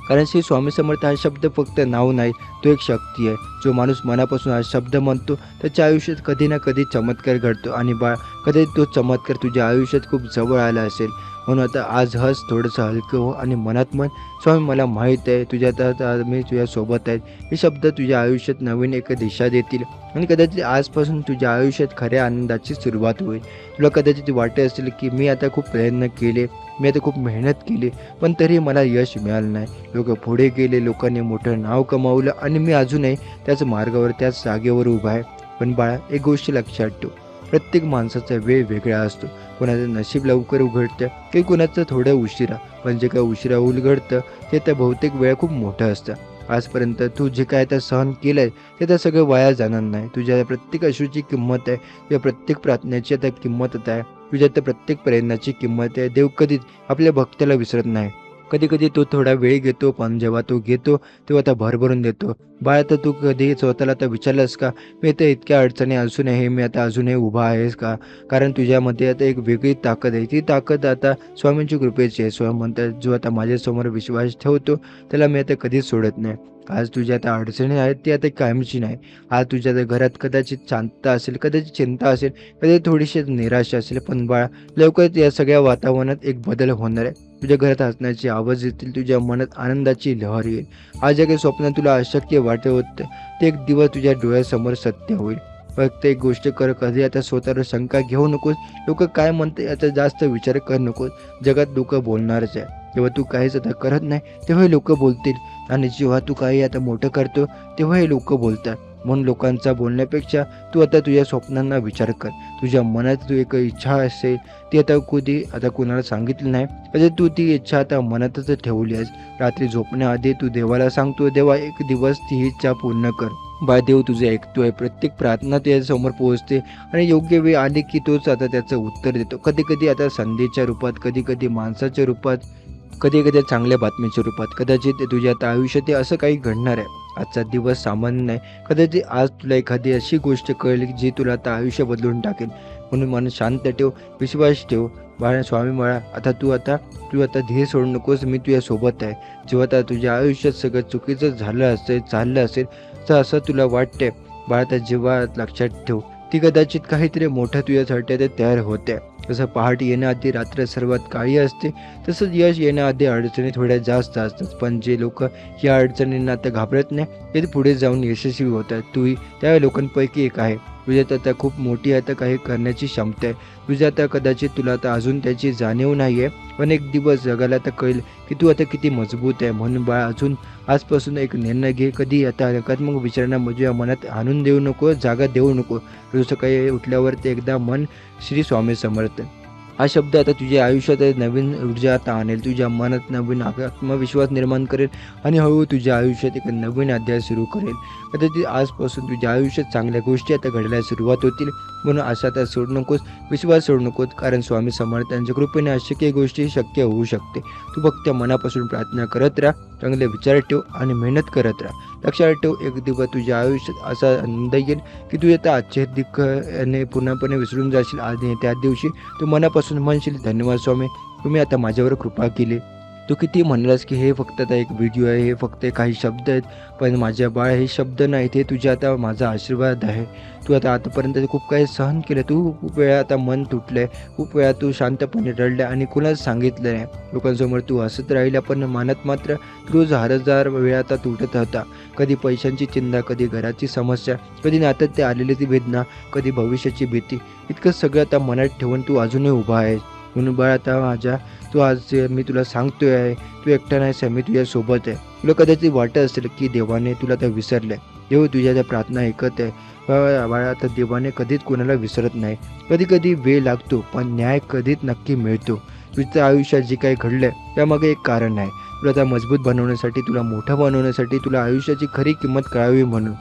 कारण श्री स्वामी समर्थ हा शब्द फक्त नाव नाही, तो एक शक्ती आहे. जो माणूस मनापासून हा शब्द म्हणतो, त्याच्या आयुष्यात कधी ना कधी चमत्कार घडतो. आणि बाळ, कधी तो चमत्कार तुझ्या आयुष्यात खूप जवळ आला असेल. म्हणून आता आज हस, थोडंसं हलकं हो आणि मनात म्हण, स्वामी, मला माहीत आहे तुझ्यात आता मी तुझ्यासोबत आहे. हे शब्द तुझ्या आयुष्यात नवीन एक दिशा देतील, आणि कदाचित आजपासून तुझ्या आयुष्यात खऱ्या आनंदाची सुरुवात होईल. तुला कदाचित वाटत असेल की मी आता खूप प्रयत्न केले, मी आता खूप मेहनत केली, पण तरी मला यश मिळालं नाही. लोक पुढे गेले, लोकांनी मोठं नाव कमावलं, आणि मी अजूनही त्याच मार्गावर, त्याच जागेवर उभा आहे. पण बाळा, एक गोष्ट लक्षात ठेव, प्रत्येक माणसाचा वेळ वेगळा असतो. कोणाचं नशीब लवकर उघडतं, काही कोणाचं थोडं उशिरा. पण जे काय उशिरा उलगडतं ते तर बहुतेक वेळ खूप मोठं असतं. आजपर्यंत तू जे काय आता सहन केलं आहे, ते तर सगळं वाया जाणार नाही. तुझ्या प्रत्येक अश्रूची किंमत आहे, तुझ्या प्रत्येक प्रार्थनेची आता किंमत आहे, तुझ्या तर प्रत्येक प्रयत्नाची किंमत आहे. देव कधीच आपल्या भक्ताला विसरत नाही. कधी कधी तो थोडा वेळ घेतो, पण जेव्हा तो घेतो तेव्हा आता भरभरून देतो. बाळा, तर तू कधी स्वतःला आता विचारलंस का, मी आता इतक्या अडचणी असूनही मी आता अजूनही उभा आहेस का? कारण तुझ्यामध्ये आता एक वेगळी ताकद आहे. ती ताकद आता स्वामींची कृपेची आहे. स्वामी म्हणतात, जो आता माझ्यासमोर विश्वास ठेवतो त्याला मी आता कधीच सोडत नाही. आज तुझ्या आता अडचणी आहेत, ती आता कायमची नाही. आज तुझ्या आता घरात कदाचित शांतता असेल, कदाचित चिंता असेल, कदाचित थोडीशी निराशा असेल, पण बाळा, लवकरच या सगळ्या वातावरणात एक बदल होणार आहे. तुझ्या घरात हसण्याची आवाज येतील, तुझ्या मनात आनंदाची लहर येईल. आज जे काही स्वप्न तुला अशक्य वाटत होतं, ते एक दिवस तुझ्या डोळ्यासमोर सत्य होईल. फक्त एक गोष्ट कर, कधी आता स्वतःवर शंका घेऊ नकोस. लोक काय म्हणते याचा जास्त विचार कर नकोस. जगात लोक बोलणारच आहे. जेव्हा तू काहीच आता करत नाही, तेव्हा लोक बोलतील, आणि जेव्हा तू काही आता मोठं करतो, तेव्हा हे लोक बोलतात. म्हणून लोकांचा बोलण्यापेक्षा तू आता तुझ्या स्वप्नांना विचार कर. तुझ्या मनात तू एक इच्छा असेल, ती आता कधी आता कोणाला सांगितली नाही, कधी तू ती इच्छा आता मनातच ठेवली आहेस. रात्री झोपण्याआधी तू देवाला सांगतो, देवा, एक दिवस ती इच्छा पूर्ण कर. बाळ, देव तुझे ऐकतोय. प्रत्येक प्रार्थना त्याच्यासमोर पोहोचते, आणि योग्य वेळ आली की तोच आता त्याचं उत्तर देतो. कधी कधी आता संधीच्या रूपात, कधी कधी माणसाच्या रूपात, कधी कधी चांगल्या बातमीच्या रूपात. कदाचित तुझ्या आता आयुष्यात असं काही घडणार आहे. आजचा दिवस सामान्य नाही. कदाचित आज तुला एखादी अशी गोष्ट कळेल जी तुला आता आयुष्य बदलून टाकेल. म्हणून मन शांत ठेव, विश्वास ठेव. बाळा, स्वामी म्हणा, तू आता धीर सोडू नकोस, मी तुझ्यासोबत आहे. जेव्हा आता तुझ्या आयुष्यात सगळं चुकीचं चाललं असेल तर असं तुला वाटतंय, बाळा, तर जेव्हा लक्षात ठेव, ती कदाचित काहीतरी मोठं तुझ्यासाठी ते तयार होते. जसं पहाट येण्याआधी रात्र सर्वात काळी असते, तसंच यश येण्याआधी अडचणी थोड्या जास्त असतात. पण जे लोक या अडचणींना आता घाबरत नाही, ते पुढे जाऊन यशस्वी होतात. तूही त्या लोकांपैकी एक आहे. तुझ्यात आता खूप मोठी आता काही करण्याची क्षमता आहे. तुझ्या आता कदाचित तुला आता अजून त्याची जाणीव नाही आहे, पण एक दिवस जगाला आता कळेल की तू आता किती मजबूत आहे. म्हणून बाळा, अजून आजपासून एक निर्णय घे. कधी आता नकारात्मक विचारांना तुझ्या मनात आणून देऊ नको, जागा देऊ नको. रोज सकाळी उठल्यावर ते एकदा मन, श्री स्वामी समर्थ हा शब्द आता तुझ्या आयुष्यात नवीन ऊर्जा आता आणेल. तुझ्या मनात नवीन आत्मविश्वास निर्माण करेल, आणि हळूहळू तुझ्या आयुष्यात एक नवीन अध्याय सुरू करेल. कदाचित आजपासून तुझ्या आयुष्यात चांगल्या गोष्टी आता घडायला सुरुवात होतील. म्हणून आशा आता सोडू नकोस, विश्वास सोडू नकोस. कारण स्वामी समर्थांच्या कृपेने अशक्य गोष्टी शक्य होऊ शकते. तू फक्त मनापासून प्रार्थना करत राहा, चांगले विचार ठेव आणि मेहनत करत राहा. लक्षात ठेव, एक दिवस तुझ्या आयुष्यात असा आनंद येईल की तू आता आजचे दुःख पूर्णपणे विसरून जाशील. आणि त्या दिवशी तू मनापासून म्हणशील, धन्यवाद स्वामी, तुम्ही आता माझ्यावर कृपा केली. तू किती म्हणलास की हे फक्त आता एक व्हिडिओ आहे, हे फक्त काही शब्द आहेत, पण माझ्या बाळा हे शब्द नाहीत, हे तुझ्या आता माझा आशीर्वाद आहे. तू आता आतापर्यंत खूप काही सहन केलं. तू खूप वेळा आता मन तुटलं खूप वेळा तू शांतपणे रडल्या आणि कुणाला सांगितलं नाही. लोकांसमोर तू हसत राहिला, पण मनात मात्र रोज हजार वेळा आता तुटत होता. कधी पैशांची चिंता, कधी घराची समस्या, कधी नात्यात ते आलेली ती वेदना, कधी भविष्याची भीती. इतकं सगळं आता मनात ठेवून तू अजूनही उभा आहेस. म्हणून बाळा आता माझ्या तू आज मी तुला सांगतोय आहे, तू एकटा नाहीस आहे, मी तुझ्यासोबत आहे. तुला कदाचित वाटत असेल की देवाने तुला आता विसरलं देव तुझ्या त्या प्रार्थना ऐकत आहे. बाळा आता देवाने कधीच कोणाला विसरत नाही. कधी कधी वेळ लागतो, पण न्याय कधीच नक्की मिळतो. तुझ्या आयुष्यात जे काही घडलंय त्यामागे एक कारण आहे. तुला आता मजबूत बनवण्यासाठी, तुला मोठं बनवण्यासाठी, तुला आयुष्याची खरी किंमत कळावी म्हणून.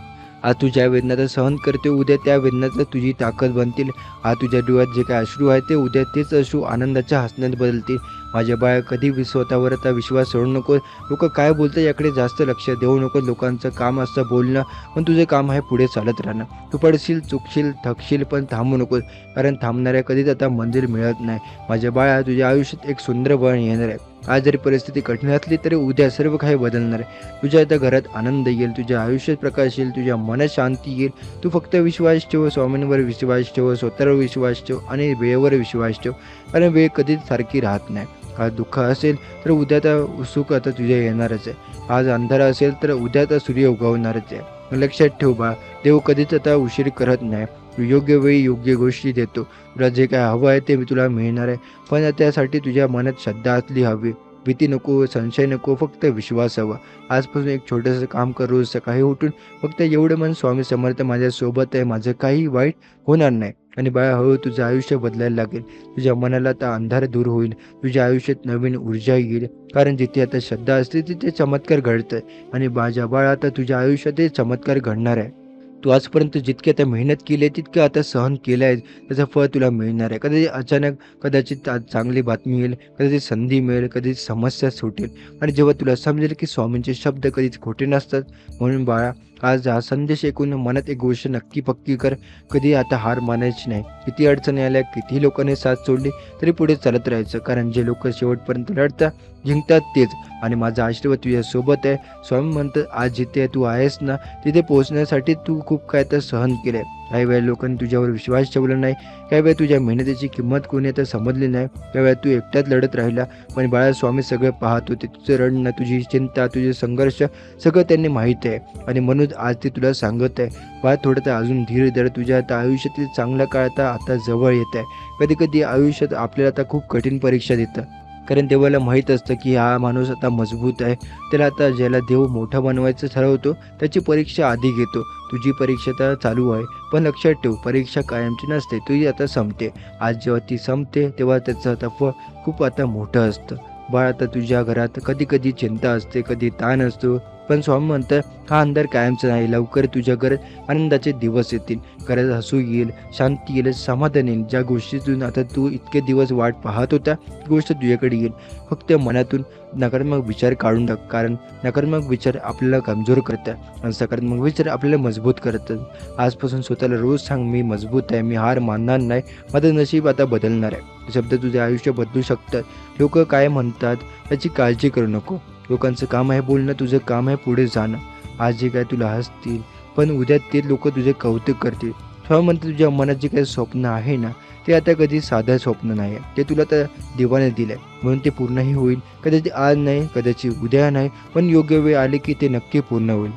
आज तू ज्या वेदनाचा सहन करते, उद्या त्या वेदनाचा तुझी ताकद बनतील. आज तुझ्या डोळ्यात जे काही अश्रू आहे ते उद्या तेच अश्रू आनंदाच्या हसण्यात बदलतील. माझ्या बाळा कधी स्वतःवर आता विश्वास सोडू नको. लोक काय बोलतात याकडे जास्त लक्ष देऊ नको. लोकांचं काम असतं बोलणं, पण तुझं काम आहे पुढे चालत राहणं. तू पडशील, चुकशील, थकशील, पण थांबू नकोस, कारण थांबणाऱ्या कधीच आता मंजिल मिळत नाही. माझ्या बाळा तुझ्या आयुष्यात एक सुंदर वळण येणार आहे. आज जरी परिस्थिती कठीण असली तरी उद्या सर्व काही बदलणार आहे. तुझ्या आता घरात आनंद येईल, तुझ्या आयुष्यात प्रकाश येईल, तुझ्या मनात शांती येईल. तू फक्त विश्वास ठेव, स्वामींवर विश्वास ठेव, स्वतःवर विश्वास ठेव आणि वेळेवर विश्वास ठेव, कारण वेळ कधीच सारखी राहत नाही. आज दुःख असेल तर उद्या तर सुख आता तुझ्या येणारच आहे. आज अंधार असेल तर उद्या तर सूर्य उगवणारच आहे. लक्षात ठेव बा, देव कधीच आता उशीर करत नाही. योग्य वेळी योग्य गोष्टी देतो. तुला जे काय हवं आहे ते तुला मिळणार आहे, पण त्यासाठी तुझ्या मनात श्रद्धा असली हवी. भीती नको, संशय नको, फक्त विश्वास हवा. आजपासून एक छोटंसं काम कर. रोज सकाळी उठून फक्त एवढं मन, स्वामी समर्थ माझ्यासोबत आहे, माझं काही वाईट होणार नाही. आणि बाळा हळूहळू तुझं आयुष्य बदलायला लागेल. तुझ्या मनाला आता अंधार दूर होईल, तुझ्या आयुष्यात नवीन ऊर्जा येईल, कारण जिथे आता श्रद्धा असते तिथे चमत्कार घडतं. आणि माझ्या बाळा आता तुझ्या आयुष्यात हे चमत्कार घडणार आहे. तू आजपर्यंत जितकी आता मेहनत केली आहे, तितकं आता सहन केलं आहे, त्याचं फळ तुला मिळणार आहे. कदाचित अचानक, कदाचित आज चांगली बातमी येईल, कदाचित संधी मिळेल, कदाचित समस्या सुटेल. आणि जेव्हा तुला समजेल की स्वामींचे शब्द कधीच खोटे नसतात. म्हणून बाळा आज हा संदेश ऐकून मनात एक गोष्ट नक्की पक्की कर, कधी आता हार मानायची नाही. किती अडचणी आल्या, किती लोकांनी साथ सोडली, तरी पुढे चालत राहायचं, कारण जे लोक शेवटपर्यंत लढतात जिंकतात तेच. आणि माझा आशीर्वाद तुझ्यासोबत आहे. स्वामी म्हणतात आज जिथे तू आहेस ना, तिथे पोहोचण्यासाठी तू खूप काय तर सहन केलं आहे. काही वेळा लोकांनी तुझ्यावर विश्वास ठेवला नाही, काही वेळा तुझ्या मेहनतीची किंमत कोणी आता समजली नाही, त्यावेळेला तू एकट्यात लढत राहिला. पण बाळा स्वामी सगळं पाहत होते, तुझं रडणं, तुझी चिंता, तुझे संघर्ष सगळं त्यांनी माहीत आहे. आणि म्हणून आज ते तुला सांगत आहे, बाळा थोडं तर अजून धीर धर. तुझ्या आता आयुष्यातील चांगला काळ आता जवळ येत आहे. कधी कधी आयुष्यात आपल्याला आता खूप कठीण परीक्षा देतं, कारण देवाला माहीत असतं की हा माणूस आता मजबूत आहे. त्याला आता ज्याला देव मोठा बनवायचं ठरवतो त्याची परीक्षा आधी घेतो. तुझी परीक्षा तर चालू आहे, पण लक्षात ठेव परीक्षा कायमची नसते, तुझी आता संपते. आज जेव्हा ती संपते तेव्हा त्याचं आता फळ खूप आता मोठं असतं. बाळ आता तुझ्या घरात कधी कधी चिंता असते, कधी ताण असतो, पण स्वामी म्हणतात हा अंधार कायमचा नाही. लवकर तुझ्या घरात आनंदाचे दिवस येतील, घरात हसू येईल, शांती येईल, समाधान येईल. ज्या गोष्टीतून आता तू इतके दिवस वाट पाहत होता ती गोष्ट तुझ्याकडे येईल. फक्त मनातून नकारात्मक विचार काढून टाक, कारण नकारात्मक विचार आपल्याला कमजोर करतात आणि सकारात्मक विचार आपल्याला मजबूत करतात. आजपासून स्वतःला रोज सांग, मी मजबूत आहे, मी हार मानणार नाही, माझं नशीब आता बदलणार आहे. हे शब्द तुझे आयुष्य बदलू शकतात. लोक काय म्हणतात याची काळजी करू नको. लोकांचं काम आहे बोलणं, तुझं काम आहे पुढे जाणं. आज जे काय तुला हसतील, पण उद्या ते लोक तुझे कौतुक करतील. स्वामी म्हणतात तुझ्या मनात जे काही स्वप्न आहे ना, ते आता कधी साधं स्वप्न नाही आहे, ते तुला तर देवाने दिलं आहे, म्हणून ते पूर्णही होईल. कदाचित आज नाही, कदाचित उद्या नाही, पण योग्य वेळ आली की ते नक्की पूर्ण होईल.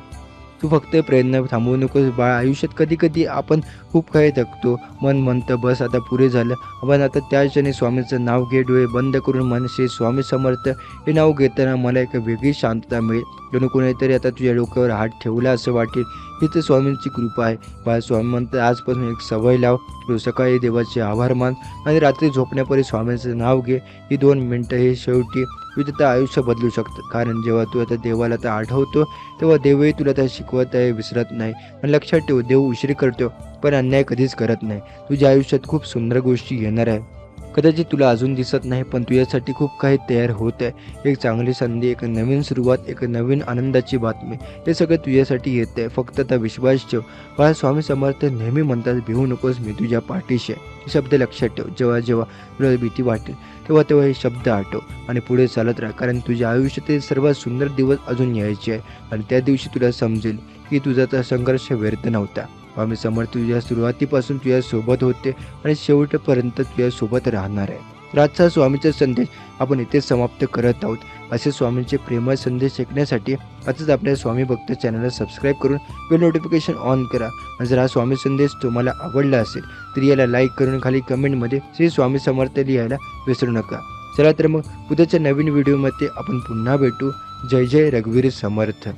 तू फक्त प्रयत्न थांबवू नकोस बाळा. आयुष्यात कधी कधी आपण खूप काही थकतो, मन म्हणतं बस आता पुरे झालं. आपण आता त्या क्षणी स्वामीचं नाव घे, डोळे बंद करून मन श्री स्वामी समर्थ हे नाव घेताना मला एक वेगळी शांतता मिळेल. जणू कोणीतरी आता तुझ्या डोक्यावर हात ठेवला असं वाटेल. ही तर स्वामींची कृपा आहे. बाळा स्वामी म्हणतात आजपासून एक सवय लाव, रोज सकाळी देवाचे आभार मान आणि रात्री झोपण्यापूर्वी स्वामींचं नाव घे. ही 2 मिनटं हे शेवटी तुझं तर आयुष्य बदलू शकतं, कारण जेव्हा तू आता देवाला तर आठवतो तेव्हा देवही तुला तर शिकवत आहे, विसरत नाही. आणि लक्षात ठेव, देव उशीर करतो पण अन्याय कधीच करत नाही. तुझ्या आयुष्यात खूप सुंदर गोष्टी येणार आहे. कदाचित तुला अजून दिसत नाही, पण तुझ्यासाठी खूप काही तयार होत आहे. एक चांगली संधी, एक नवीन सुरुवात, एक नवीन आनंदाची बातमी, हे सगळं तुझ्यासाठी येत आहे. फक्त आता विश्वास ठेव. बाळा, स्वामी समर्थ नेहमी म्हणतात, भिवू नकोस, मी तुझ्या पाठीशी आहे. हे शब्द लक्षात ठेव. जेव्हा जेव्हा तुला भीती वाटेल, तेव्हा तेव्हा हे शब्द आठव आणि पुढे चालत राहा. कारण तुझ्या आयुष्यातील सर्वात सुंदर दिवस अजून यायचे आहे आणि त्या दिवशी तुला समजेल की तुझा संघर्ष व्यर्थ नव्हता. स्वामी समर्थ तुझ्या सुरुवातीपासून तुझ्या सोबत होते आणि शेवटपर्यंत तुझ्या सोबत राहणार आहे. तर आजचा स्वामीचा संदेश आपण इथे समाप्त करत आहोत. असे स्वामींचे प्रेमळ संदेश ऐकण्यासाठी आजच आपल्या स्वामी भक्त चॅनलला सबस्क्राईब करून बेल नोटिफिकेशन ऑन करा. आणि जर हा स्वामी संदेश तुम्हाला आवडला असेल तर याला लाईक करून खाली कमेंटमध्ये श्री स्वामी समर्थ लिहायला विसरू नका. चला तर मग उद्याच्या नवीन व्हिडिओमध्ये आपण पुन्हा भेटू. जय जय रघुवीर समर्थ.